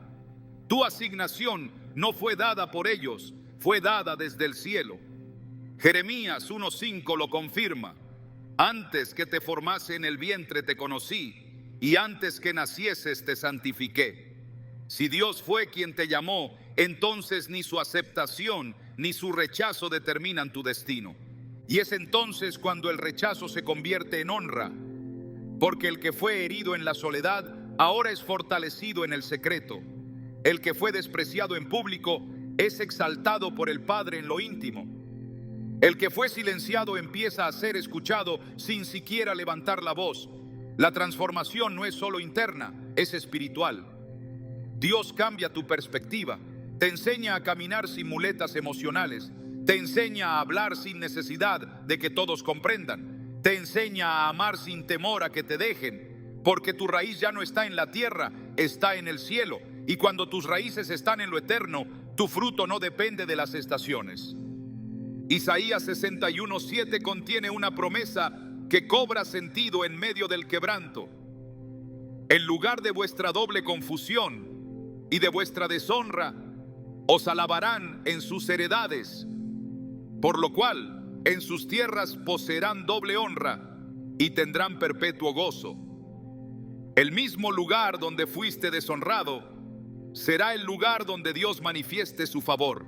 Tu asignación no fue dada por ellos, fue dada desde el cielo. Jeremías 1:5 lo confirma. Antes que te formase en el vientre te conocí, y antes que nacieses te santifiqué. Si Dios fue quien te llamó, entonces ni su aceptación ni su rechazo determinan tu destino. Y es entonces cuando el rechazo se convierte en honra, porque el que fue herido en la soledad ahora es fortalecido en el secreto. El que fue despreciado en público es exaltado por el Padre en lo íntimo. El que fue silenciado empieza a ser escuchado sin siquiera levantar la voz. La transformación no es solo interna, es espiritual. Dios cambia tu perspectiva, te enseña a caminar sin muletas emocionales, te enseña a hablar sin necesidad de que todos comprendan, te enseña a amar sin temor a que te dejen, porque tu raíz ya no está en la tierra, está en el cielo, y cuando tus raíces están en lo eterno, tu fruto no depende de las estaciones. Isaías 61:7 contiene una promesa que cobra sentido en medio del quebranto. En lugar de vuestra doble confusión y de vuestra deshonra, os alabarán en sus heredades, por lo cual en sus tierras poseerán doble honra y tendrán perpetuo gozo. El mismo lugar donde fuiste deshonrado será el lugar donde Dios manifieste su favor.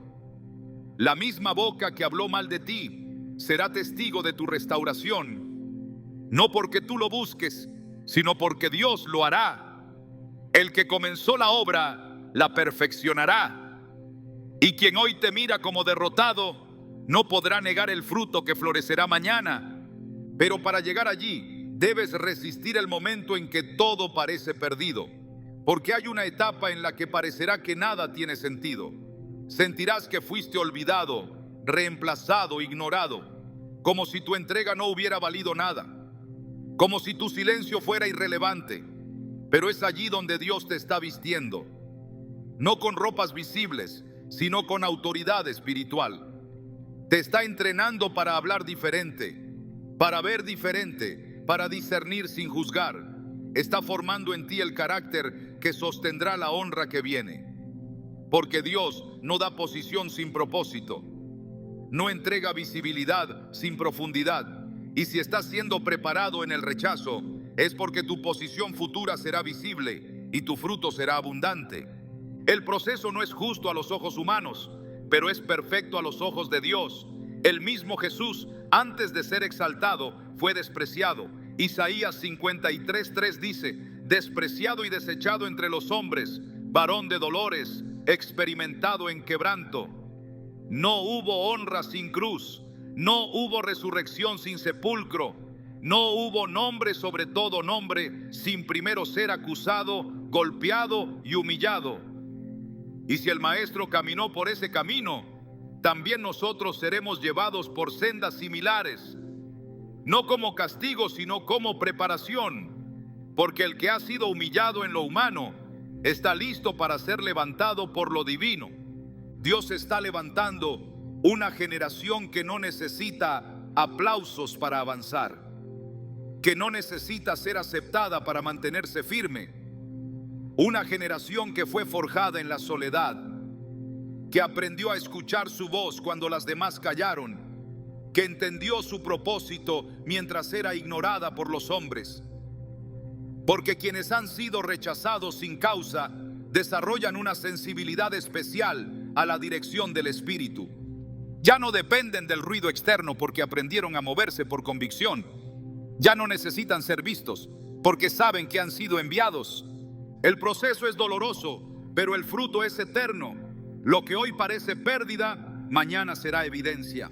La misma boca que habló mal de ti será testigo de tu restauración, no porque tú lo busques, sino porque Dios lo hará. El que comenzó la obra la perfeccionará, y quien hoy te mira como derrotado no podrá negar el fruto que florecerá mañana. Pero para llegar allí debes resistir el momento en que todo parece perdido, porque hay una etapa en la que parecerá que nada tiene sentido. Sentirás que fuiste olvidado, reemplazado, ignorado, como si tu entrega no hubiera valido nada, como si tu silencio fuera irrelevante. Pero es allí donde Dios te está vistiendo, no con ropas visibles, sino con autoridad espiritual. Te está entrenando para hablar diferente, para ver diferente, para discernir sin juzgar. Está formando en ti el carácter que sostendrá la honra que viene. Porque Dios no da posición sin propósito, no entrega visibilidad sin profundidad. Y si estás siendo preparado en el rechazo, es porque tu posición futura será visible y tu fruto será abundante. El proceso no es justo a los ojos humanos, pero es perfecto a los ojos de Dios. El mismo Jesús, antes de ser exaltado, fue despreciado. Isaías 53:3 dice: despreciado y desechado entre los hombres, varón de dolores, experimentado en quebranto. No hubo honra sin cruz, no hubo resurrección sin sepulcro, no hubo nombre sobre todo nombre sin primero ser acusado, golpeado y humillado. Y si el Maestro caminó por ese camino, también nosotros seremos llevados por sendas similares, no como castigo, sino como preparación, porque el que ha sido humillado en lo humano está listo para ser levantado por lo divino. Dios está levantando una generación que no necesita aplausos para avanzar, que no necesita ser aceptada para mantenerse firme. Una generación que fue forjada en la soledad, que aprendió a escuchar su voz cuando las demás callaron, que entendió su propósito mientras era ignorada por los hombres. Porque quienes han sido rechazados sin causa desarrollan una sensibilidad especial a la dirección del Espíritu. Ya no dependen del ruido externo porque aprendieron a moverse por convicción. Ya no necesitan ser vistos porque saben que han sido enviados. El proceso es doloroso, pero el fruto es eterno. Lo que hoy parece pérdida, mañana será evidencia.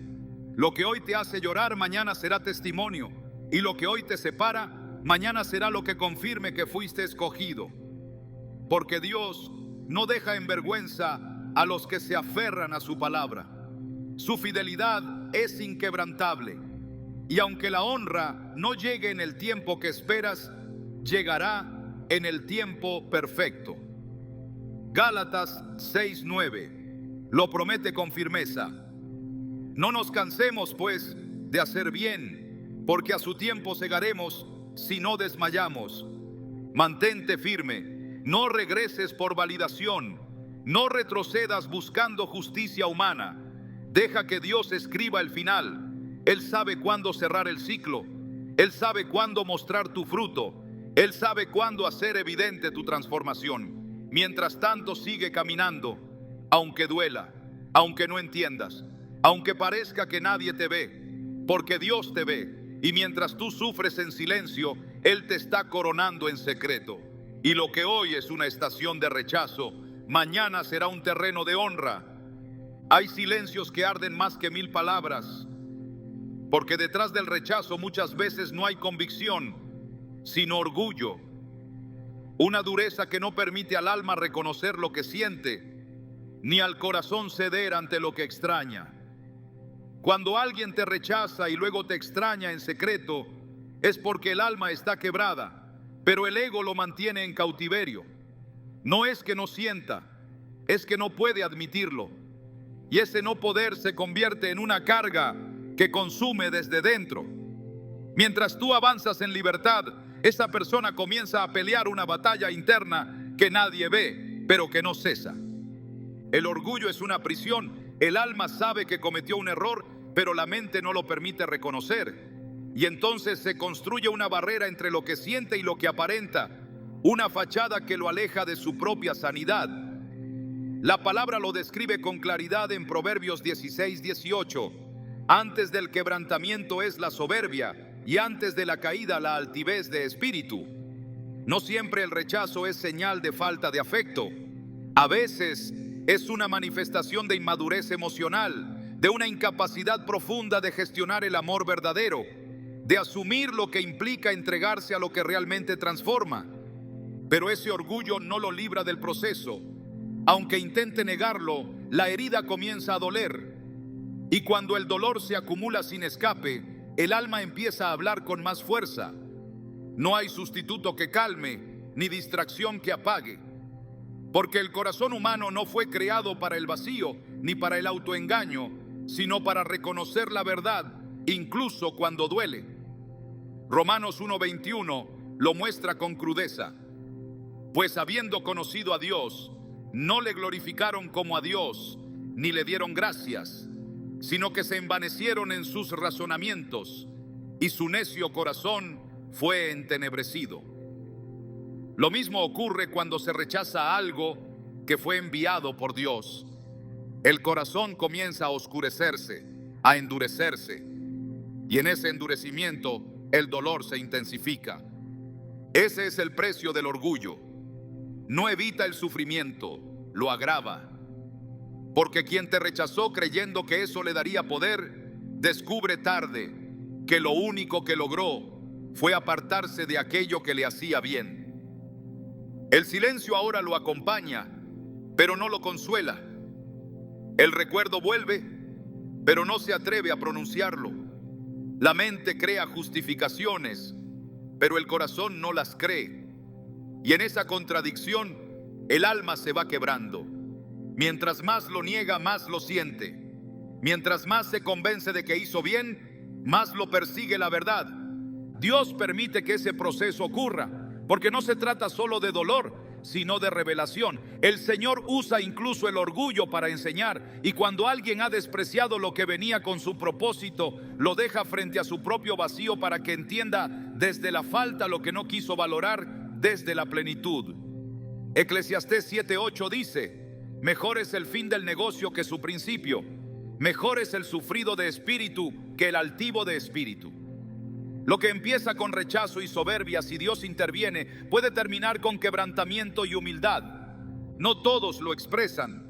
Lo que hoy te hace llorar, mañana será testimonio. Y lo que hoy te separa, mañana será lo que confirme que fuiste escogido. Porque Dios no deja en vergüenza a los que se aferran a su palabra. Su fidelidad es inquebrantable. Y aunque la honra no llegue en el tiempo que esperas, llegará en el tiempo perfecto. Gálatas 6:9 lo promete con firmeza. No nos cansemos, pues, de hacer bien, porque a su tiempo segaremos si no desmayamos. Mantente firme, no regreses por validación, no retrocedas buscando justicia humana. Deja que Dios escriba el final. Él sabe cuándo cerrar el ciclo. Él sabe cuándo mostrar tu fruto. Él sabe cuándo hacer evidente tu transformación. Mientras tanto, sigue caminando, aunque duela, aunque no entiendas, aunque parezca que nadie te ve, porque Dios te ve. Y mientras tú sufres en silencio, Él te está coronando en secreto. Y lo que hoy es una estación de rechazo, mañana será un terreno de honra. Hay silencios que arden más que 1000 palabras, porque detrás del rechazo muchas veces no hay convicción, sino orgullo. Una dureza que no permite al alma reconocer lo que siente, ni al corazón ceder ante lo que extraña. Cuando alguien te rechaza y luego te extraña en secreto, es porque el alma está quebrada, pero el ego lo mantiene en cautiverio. No es que no sienta, es que no puede admitirlo. Y ese no poder se convierte en una carga que consume desde dentro. Mientras tú avanzas en libertad, esa persona comienza a pelear una batalla interna que nadie ve, pero que no cesa. El orgullo es una prisión. El alma sabe que cometió un error, pero la mente no lo permite reconocer. Y entonces se construye una barrera entre lo que siente y lo que aparenta, una fachada que lo aleja de su propia sanidad. La palabra lo describe con claridad en Proverbios 16:18. Antes del quebrantamiento es la soberbia, y antes de la caída la altivez de espíritu. No siempre el rechazo es señal de falta de afecto. A veces es una manifestación de inmadurez emocional, de una incapacidad profunda de gestionar el amor verdadero, de asumir lo que implica entregarse a lo que realmente transforma. Pero ese orgullo no lo libra del proceso. Aunque intente negarlo, la herida comienza a doler. Y cuando el dolor se acumula sin escape, el alma empieza a hablar con más fuerza. No hay sustituto que calme, ni distracción que apague. Porque el corazón humano no fue creado para el vacío, ni para el autoengaño, sino para reconocer la verdad, incluso cuando duele. Romanos 1:21 lo muestra con crudeza. Pues habiendo conocido a Dios, no le glorificaron como a Dios, ni le dieron gracias, sino que se envanecieron en sus razonamientos, y su necio corazón fue entenebrecido. Lo mismo ocurre cuando se rechaza algo que fue enviado por Dios. El corazón comienza a oscurecerse, a endurecerse, y en ese endurecimiento el dolor se intensifica. Ese es el precio del orgullo. No evita el sufrimiento, lo agrava. Porque quien te rechazó creyendo que eso le daría poder, descubre tarde que lo único que logró fue apartarse de aquello que le hacía bien. El silencio ahora lo acompaña, pero no lo consuela. El recuerdo vuelve, pero no se atreve a pronunciarlo. La mente crea justificaciones, pero el corazón no las cree. Y en esa contradicción, el alma se va quebrando. Mientras más lo niega, más lo siente. Mientras más se convence de que hizo bien, más lo persigue la verdad. Dios permite que ese proceso ocurra, porque no se trata solo de dolor, sino de revelación. El Señor usa incluso el orgullo para enseñar, y cuando alguien ha despreciado lo que venía con su propósito, lo deja frente a su propio vacío para que entienda desde la falta lo que no quiso valorar desde la plenitud. Eclesiastés 7:8 dice: mejor es el fin del negocio que su principio, mejor es el sufrido de espíritu que el altivo de espíritu. Lo que empieza con rechazo y soberbia, si Dios interviene, puede terminar con quebrantamiento y humildad. No todos lo expresan,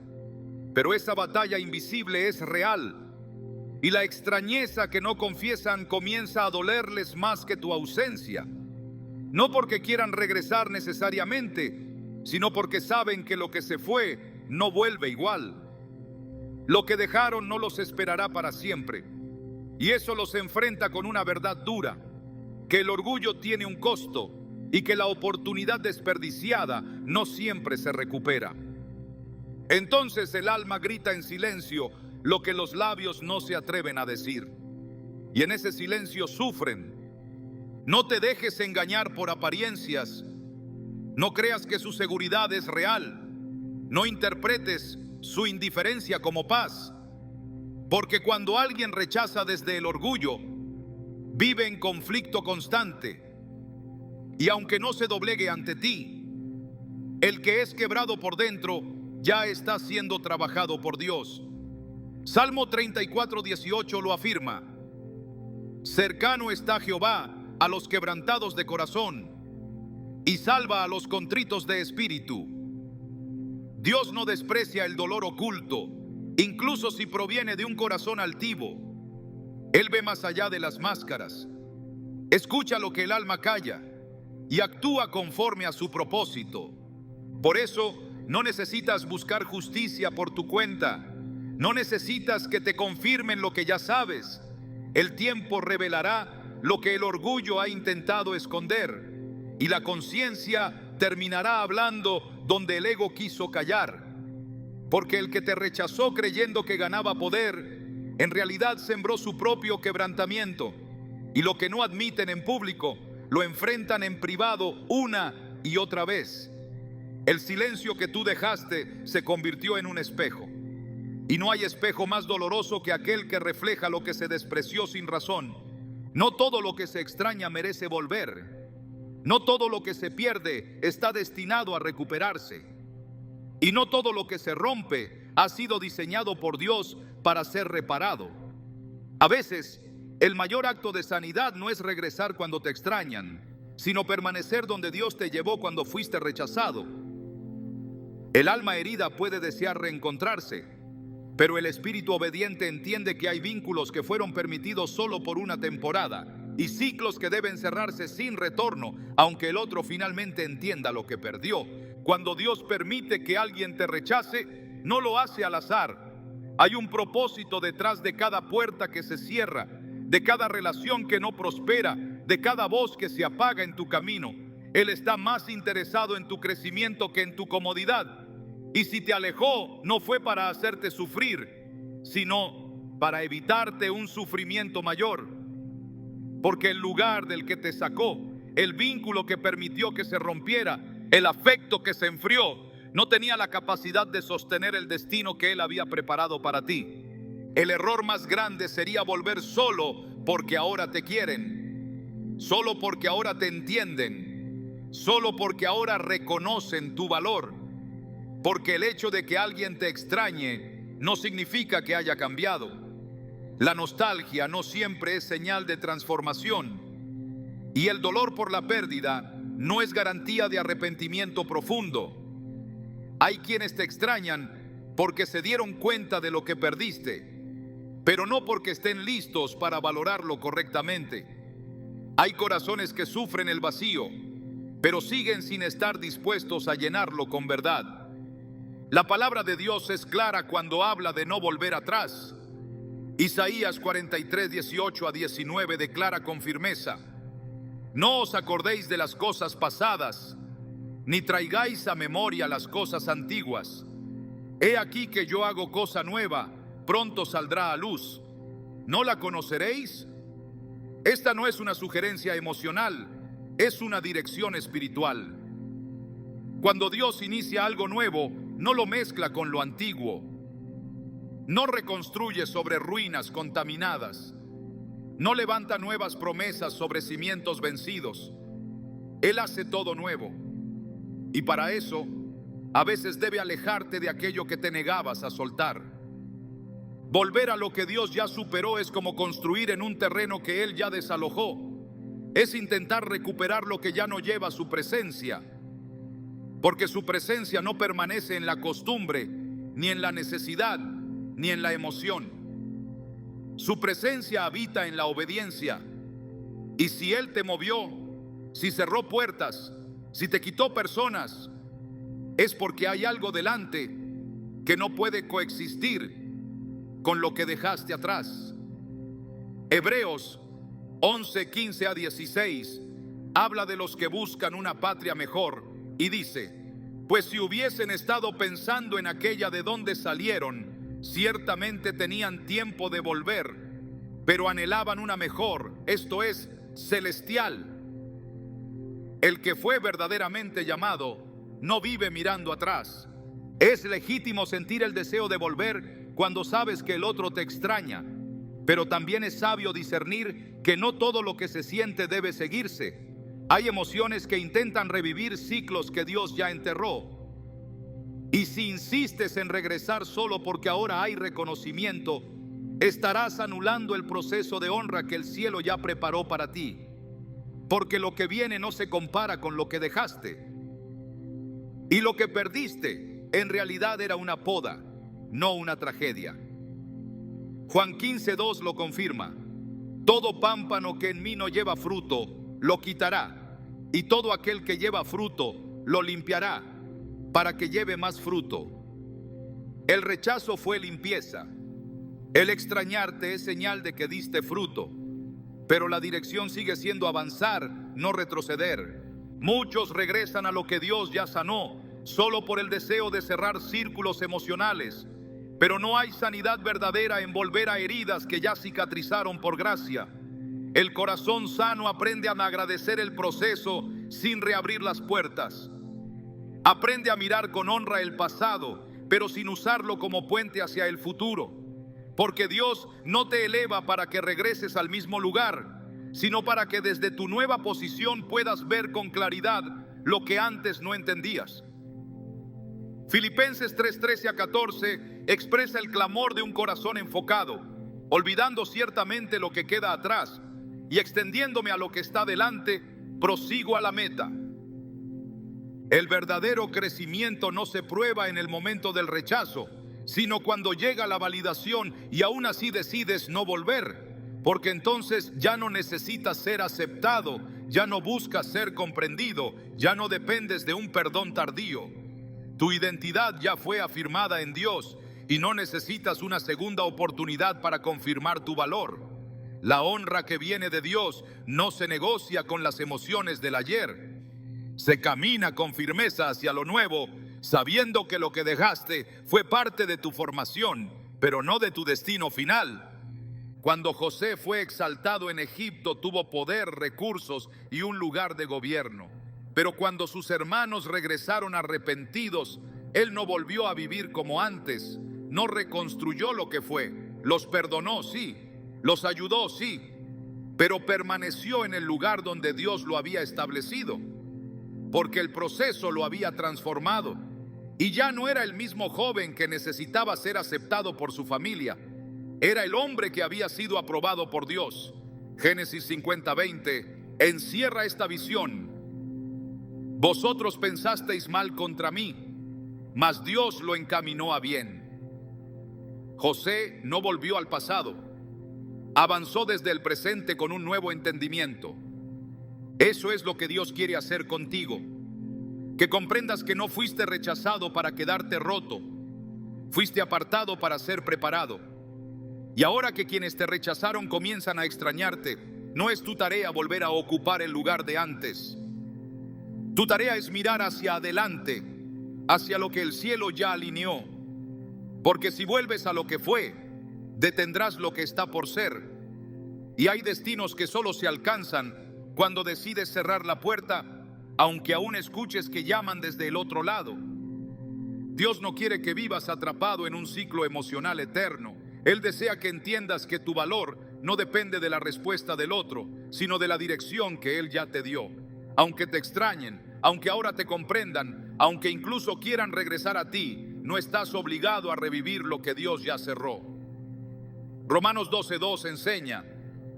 pero esa batalla invisible es real. Y la extrañeza que no confiesan comienza a dolerles más que tu ausencia. No porque quieran regresar necesariamente, sino porque saben que lo que se fue no vuelve igual. Lo que dejaron no los esperará para siempre. Y eso los enfrenta con una verdad dura: que el orgullo tiene un costo y que la oportunidad desperdiciada no siempre se recupera. Entonces el alma grita en silencio lo que los labios no se atreven a decir. Y en ese silencio sufren, No te dejes engañar por apariencias. No creas que su seguridad es real. No interpretes su indiferencia como paz. Porque cuando alguien rechaza desde el orgullo, vive en conflicto constante. Y aunque no se doblegue ante ti, el que es quebrado por dentro ya está siendo trabajado por Dios. Salmo 34:18 lo afirma: cercano está Jehová a los quebrantados de corazón y salva a los contritos de espíritu. Dios no desprecia el dolor oculto, incluso si proviene de un corazón altivo. Él ve más allá de las máscaras, escucha lo que el alma calla y actúa conforme a su propósito. Por eso no necesitas buscar justicia por tu cuenta, no necesitas que te confirmen lo que ya sabes. El tiempo revelará lo que el orgullo ha intentado esconder y la conciencia terminará hablando donde el ego quiso callar. Porque el que te rechazó creyendo que ganaba poder, en realidad sembró su propio quebrantamiento, y lo que no admiten en público, lo enfrentan en privado una y otra vez. El silencio que tú dejaste se convirtió en un espejo, y no hay espejo más doloroso que aquel que refleja lo que se despreció sin razón. No todo lo que se extraña merece volver. No todo lo que se pierde está destinado a recuperarse. Y no todo lo que se rompe ha sido diseñado por Dios para ser reparado. A veces, el mayor acto de sanidad no es regresar cuando te extrañan, sino permanecer donde Dios te llevó cuando fuiste rechazado. El alma herida puede desear reencontrarse, pero el espíritu obediente entiende que hay vínculos que fueron permitidos solo por una temporada y ciclos que deben cerrarse sin retorno, aunque el otro finalmente entienda lo que perdió. Cuando Dios permite que alguien te rechace, no lo hace al azar. Hay un propósito detrás de cada puerta que se cierra, de cada relación que no prospera, de cada voz que se apaga en tu camino. Él está más interesado en tu crecimiento que en tu comodidad. Y si te alejó, no fue para hacerte sufrir, sino para evitarte un sufrimiento mayor. Porque el lugar del que te sacó, el vínculo que permitió que se rompiera, el afecto que se enfrió, no tenía la capacidad de sostener el destino que Él había preparado para ti. El error más grande sería volver solo porque ahora te quieren, solo porque ahora te entienden, solo porque ahora reconocen tu valor. Porque el hecho de que alguien te extrañe no significa que haya cambiado. La nostalgia no siempre es señal de transformación, y el dolor por la pérdida no es garantía de arrepentimiento profundo. Hay quienes te extrañan porque se dieron cuenta de lo que perdiste, pero no porque estén listos para valorarlo correctamente. Hay corazones que sufren el vacío, pero siguen sin estar dispuestos a llenarlo con verdad. La palabra de Dios es clara cuando habla de no volver atrás. Isaías 43:18-19 declara con firmeza: no os acordéis de las cosas pasadas, ni traigáis a memoria las cosas antiguas. He aquí que yo hago cosa nueva, pronto saldrá a luz. ¿No la conoceréis? Esta no es una sugerencia emocional, es una dirección espiritual. Cuando Dios inicia algo nuevo, no lo mezcla con lo antiguo. No reconstruye sobre ruinas contaminadas. No levanta nuevas promesas sobre cimientos vencidos. Él hace todo nuevo. Y para eso, a veces debe alejarte de aquello que te negabas a soltar. Volver a lo que Dios ya superó es como construir en un terreno que Él ya desalojó. Es intentar recuperar lo que ya no lleva su presencia. Porque su presencia no permanece en la costumbre, ni en la necesidad, ni en la emoción. Su presencia habita en la obediencia. Y si Él te movió, si cerró puertas, si te quitó personas, es porque hay algo delante que no puede coexistir con lo que dejaste atrás. Hebreos 11:15-16 habla de los que buscan una patria mejor y dice: pues si hubiesen estado pensando en aquella de donde salieron, ciertamente tenían tiempo de volver, pero anhelaban una mejor, esto es, celestial. El que fue verdaderamente llamado no vive mirando atrás. Es legítimo sentir el deseo de volver cuando sabes que el otro te extraña, pero también es sabio discernir que no todo lo que se siente debe seguirse. Hay emociones que intentan revivir ciclos que Dios ya enterró. Y si insistes en regresar solo porque ahora hay reconocimiento, estarás anulando el proceso de honra que el cielo ya preparó para ti. Porque lo que viene no se compara con lo que dejaste. Y lo que perdiste en realidad era una poda, no una tragedia. Juan 15:2 lo confirma. Todo pámpano que en mí no lleva fruto, lo quitará. Y todo aquel que lleva fruto, lo limpiará, para que lleve más fruto. El rechazo fue limpieza. El extrañarte es señal de que diste fruto. Pero la dirección sigue siendo avanzar, no retroceder. Muchos regresan a lo que Dios ya sanó, solo por el deseo de cerrar círculos emocionales. Pero no hay sanidad verdadera en volver a heridas que ya cicatrizaron por gracia. El corazón sano aprende a agradecer el proceso sin reabrir las puertas. Aprende a mirar con honra el pasado, pero sin usarlo como puente hacia el futuro. Porque Dios no te eleva para que regreses al mismo lugar, sino para que desde tu nueva posición puedas ver con claridad lo que antes no entendías. Filipenses 3:13-14 expresa el clamor de un corazón enfocado, olvidando ciertamente lo que queda atrás y extendiéndome a lo que está delante, prosigo a la meta. El verdadero crecimiento no se prueba en el momento del rechazo, sino cuando llega la validación y aún así decides no volver, porque entonces ya no necesitas ser aceptado, ya no buscas ser comprendido, ya no dependes de un perdón tardío. Tu identidad ya fue afirmada en Dios y no necesitas una segunda oportunidad para confirmar tu valor. La honra que viene de Dios no se negocia con las emociones del ayer. Se camina con firmeza hacia lo nuevo, sabiendo que lo que dejaste fue parte de tu formación, pero no de tu destino final. Cuando José fue exaltado en Egipto, tuvo poder, recursos y un lugar de gobierno. Pero cuando sus hermanos regresaron arrepentidos, él no volvió a vivir como antes, no reconstruyó lo que fue. Los perdonó, sí, los ayudó, sí, pero permaneció en el lugar donde Dios lo había establecido, porque el proceso lo había transformado y ya no era el mismo joven que necesitaba ser aceptado por su familia. Era el hombre que había sido aprobado por Dios. Génesis 50:20 encierra esta visión. Vosotros pensasteis mal contra mí, mas Dios lo encaminó a bien. José no volvió al pasado, avanzó desde el presente con un nuevo entendimiento. Eso es lo que Dios quiere hacer contigo. Que comprendas que no fuiste rechazado para quedarte roto, fuiste apartado para ser preparado. Y ahora que quienes te rechazaron comienzan a extrañarte, no es tu tarea volver a ocupar el lugar de antes. Tu tarea es mirar hacia adelante, hacia lo que el cielo ya alineó. Porque si vuelves a lo que fue, detendrás lo que está por ser. Y hay destinos que solo se alcanzan cuando decides cerrar la puerta, aunque aún escuches que llaman desde el otro lado. Dios no quiere que vivas atrapado en un ciclo emocional eterno. Él desea que entiendas que tu valor no depende de la respuesta del otro, sino de la dirección que Él ya te dio. Aunque te extrañen, aunque ahora te comprendan, aunque incluso quieran regresar a ti, no estás obligado a revivir lo que Dios ya cerró. Romanos 12:2 enseña: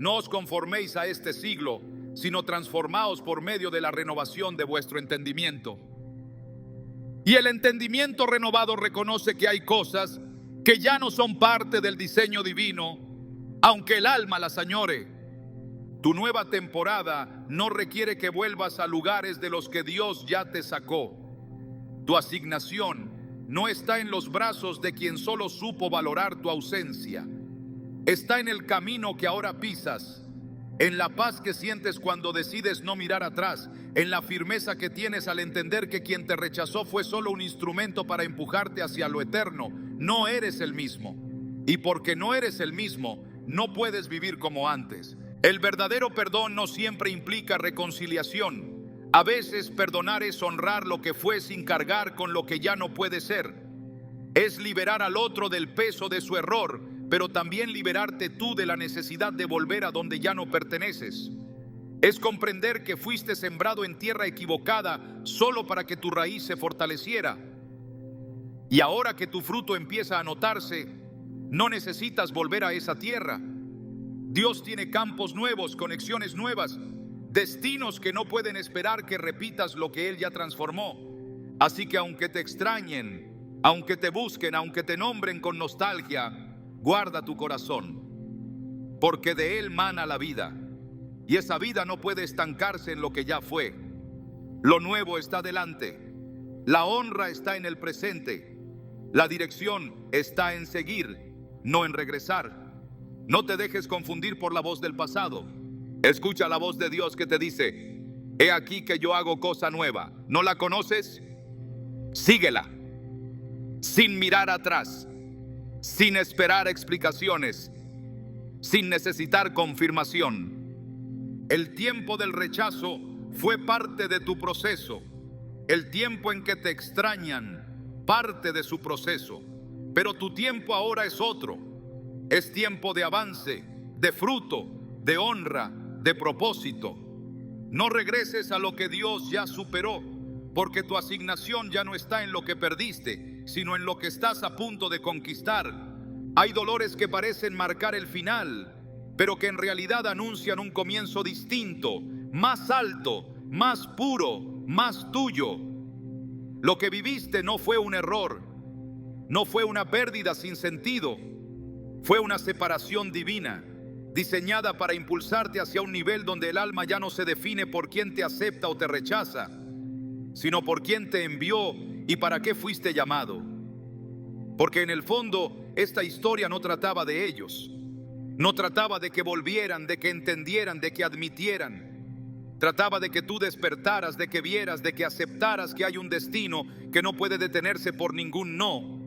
no os conforméis a este siglo, sino transformaos por medio de la renovación de vuestro entendimiento. Y el entendimiento renovado reconoce que hay cosas que ya no son parte del diseño divino, aunque el alma las añore. Tu nueva temporada no requiere que vuelvas a lugares de los que Dios ya te sacó. Tu asignación no está en los brazos de quien solo supo valorar tu ausencia. Está en el camino que ahora pisas, en la paz que sientes cuando decides no mirar atrás, en la firmeza que tienes al entender que quien te rechazó fue solo un instrumento para empujarte hacia lo eterno. No eres el mismo. Y porque no eres el mismo, no puedes vivir como antes. El verdadero perdón no siempre implica reconciliación. A veces perdonar es honrar lo que fue sin cargar con lo que ya no puede ser. Es liberar al otro del peso de su error, pero también liberarte tú de la necesidad de volver a donde ya no perteneces. Es comprender que fuiste sembrado en tierra equivocada solo para que tu raíz se fortaleciera. Y ahora que tu fruto empieza a notarse, no necesitas volver a esa tierra. Dios tiene campos nuevos, conexiones nuevas, destinos que no pueden esperar que repitas lo que Él ya transformó. Así que aunque te extrañen, aunque te busquen, aunque te nombren con nostalgia, guarda tu corazón, porque de Él mana la vida. Y esa vida no puede estancarse en lo que ya fue. Lo nuevo está delante. La honra está en el presente. La dirección está en seguir, no en regresar. No te dejes confundir por la voz del pasado. Escucha la voz de Dios que te dice: he aquí que yo hago cosa nueva. ¿No la conoces? Síguela, sin mirar atrás, sin esperar explicaciones, sin necesitar confirmación. El tiempo del rechazo fue parte de tu proceso. El tiempo en que te extrañan, parte de su proceso. Pero tu tiempo ahora es otro. Es tiempo de avance, de fruto, de honra, de propósito. No regreses a lo que Dios ya superó, porque tu asignación ya no está en lo que perdiste, sino en lo que estás a punto de conquistar. Hay dolores que parecen marcar el final, pero que en realidad anuncian un comienzo distinto, más alto, más puro, más tuyo. Lo que viviste no fue un error, no fue una pérdida sin sentido, fue una separación divina, diseñada para impulsarte hacia un nivel donde el alma ya no se define por quién te acepta o te rechaza, sino por quién te envió y para qué fuiste llamado. Porque en el fondo, esta historia no trataba de ellos. No trataba de que volvieran, de que entendieran, de que admitieran. Trataba de que tú despertaras, de que vieras, de que aceptaras que hay un destino que no puede detenerse por ningún no.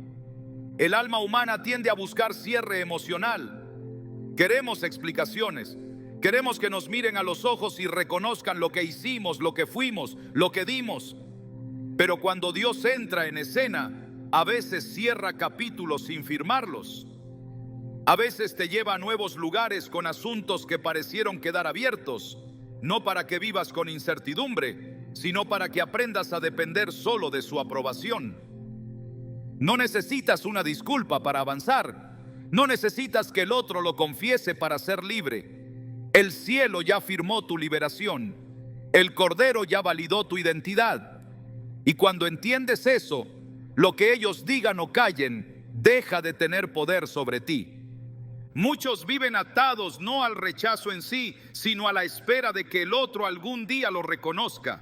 El alma humana tiende a buscar cierre emocional. Queremos explicaciones. Queremos que nos miren a los ojos y reconozcan lo que hicimos, lo que fuimos, lo que dimos. Pero cuando Dios entra en escena, a veces cierra capítulos sin firmarlos. A veces te lleva a nuevos lugares con asuntos que parecieron quedar abiertos, no para que vivas con incertidumbre, sino para que aprendas a depender solo de su aprobación. No necesitas una disculpa para avanzar. No necesitas que el otro lo confiese para ser libre. El cielo ya firmó tu liberación. El Cordero ya validó tu identidad. Y cuando entiendes eso, lo que ellos digan o callen deja de tener poder sobre ti. Muchos viven atados no al rechazo en sí, sino a la espera de que el otro algún día lo reconozca.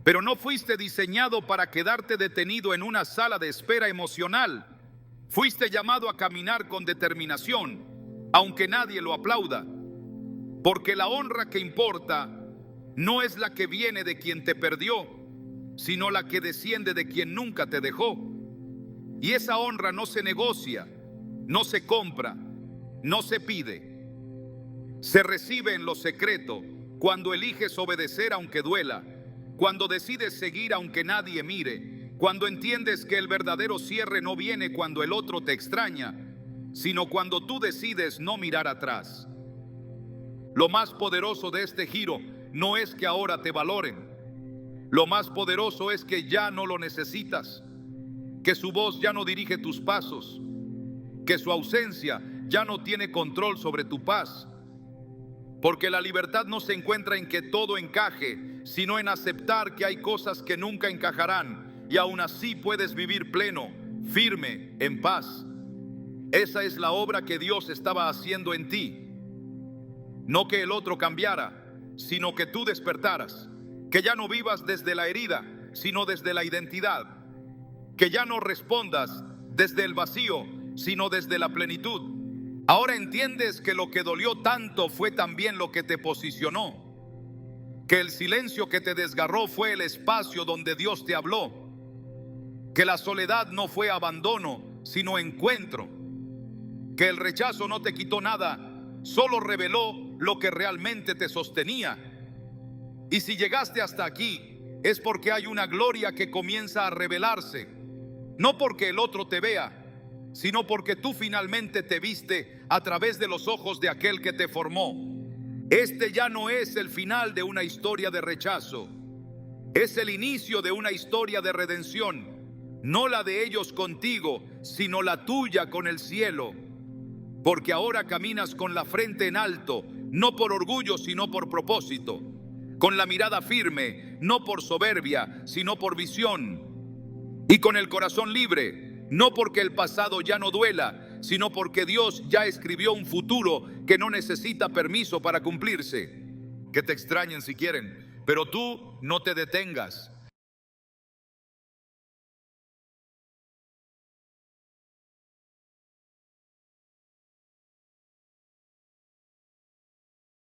Pero no fuiste diseñado para quedarte detenido en una sala de espera emocional. Fuiste llamado a caminar con determinación, aunque nadie lo aplauda. Porque la honra que importa no es la que viene de quien te perdió, sino la que desciende de quien nunca te dejó. Y esa honra no se negocia, no se compra, no se pide. Se recibe en lo secreto, cuando eliges obedecer aunque duela, cuando decides seguir aunque nadie mire, cuando entiendes que el verdadero cierre no viene cuando el otro te extraña, sino cuando tú decides no mirar atrás. Lo más poderoso de este giro no es que ahora te valoren. Lo más poderoso es que ya no lo necesitas, que su voz ya no dirige tus pasos, que su ausencia ya no tiene control sobre tu paz. Porque la libertad no se encuentra en que todo encaje, sino en aceptar que hay cosas que nunca encajarán y aún así puedes vivir pleno, firme, en paz. Esa es la obra que Dios estaba haciendo en ti. No que el otro cambiara, sino que tú despertaras. Que ya no vivas desde la herida, sino desde la identidad. Que ya no respondas desde el vacío, sino desde la plenitud. Ahora entiendes que lo que dolió tanto fue también lo que te posicionó. Que el silencio que te desgarró fue el espacio donde Dios te habló. Que la soledad no fue abandono, sino encuentro. Que el rechazo no te quitó nada, solo reveló lo que realmente te sostenía. Y si llegaste hasta aquí, es porque hay una gloria que comienza a revelarse. No porque el otro te vea, sino porque tú finalmente te viste a través de los ojos de aquel que te formó. Este ya no es el final de una historia de rechazo. Es el inicio de una historia de redención. No la de ellos contigo, sino la tuya con el cielo. Porque ahora caminas con la frente en alto, no por orgullo, sino por propósito. Con la mirada firme, no por soberbia, sino por visión. Y con el corazón libre, no porque el pasado ya no duela, sino porque Dios ya escribió un futuro que no necesita permiso para cumplirse. Que te extrañen si quieren, pero tú no te detengas.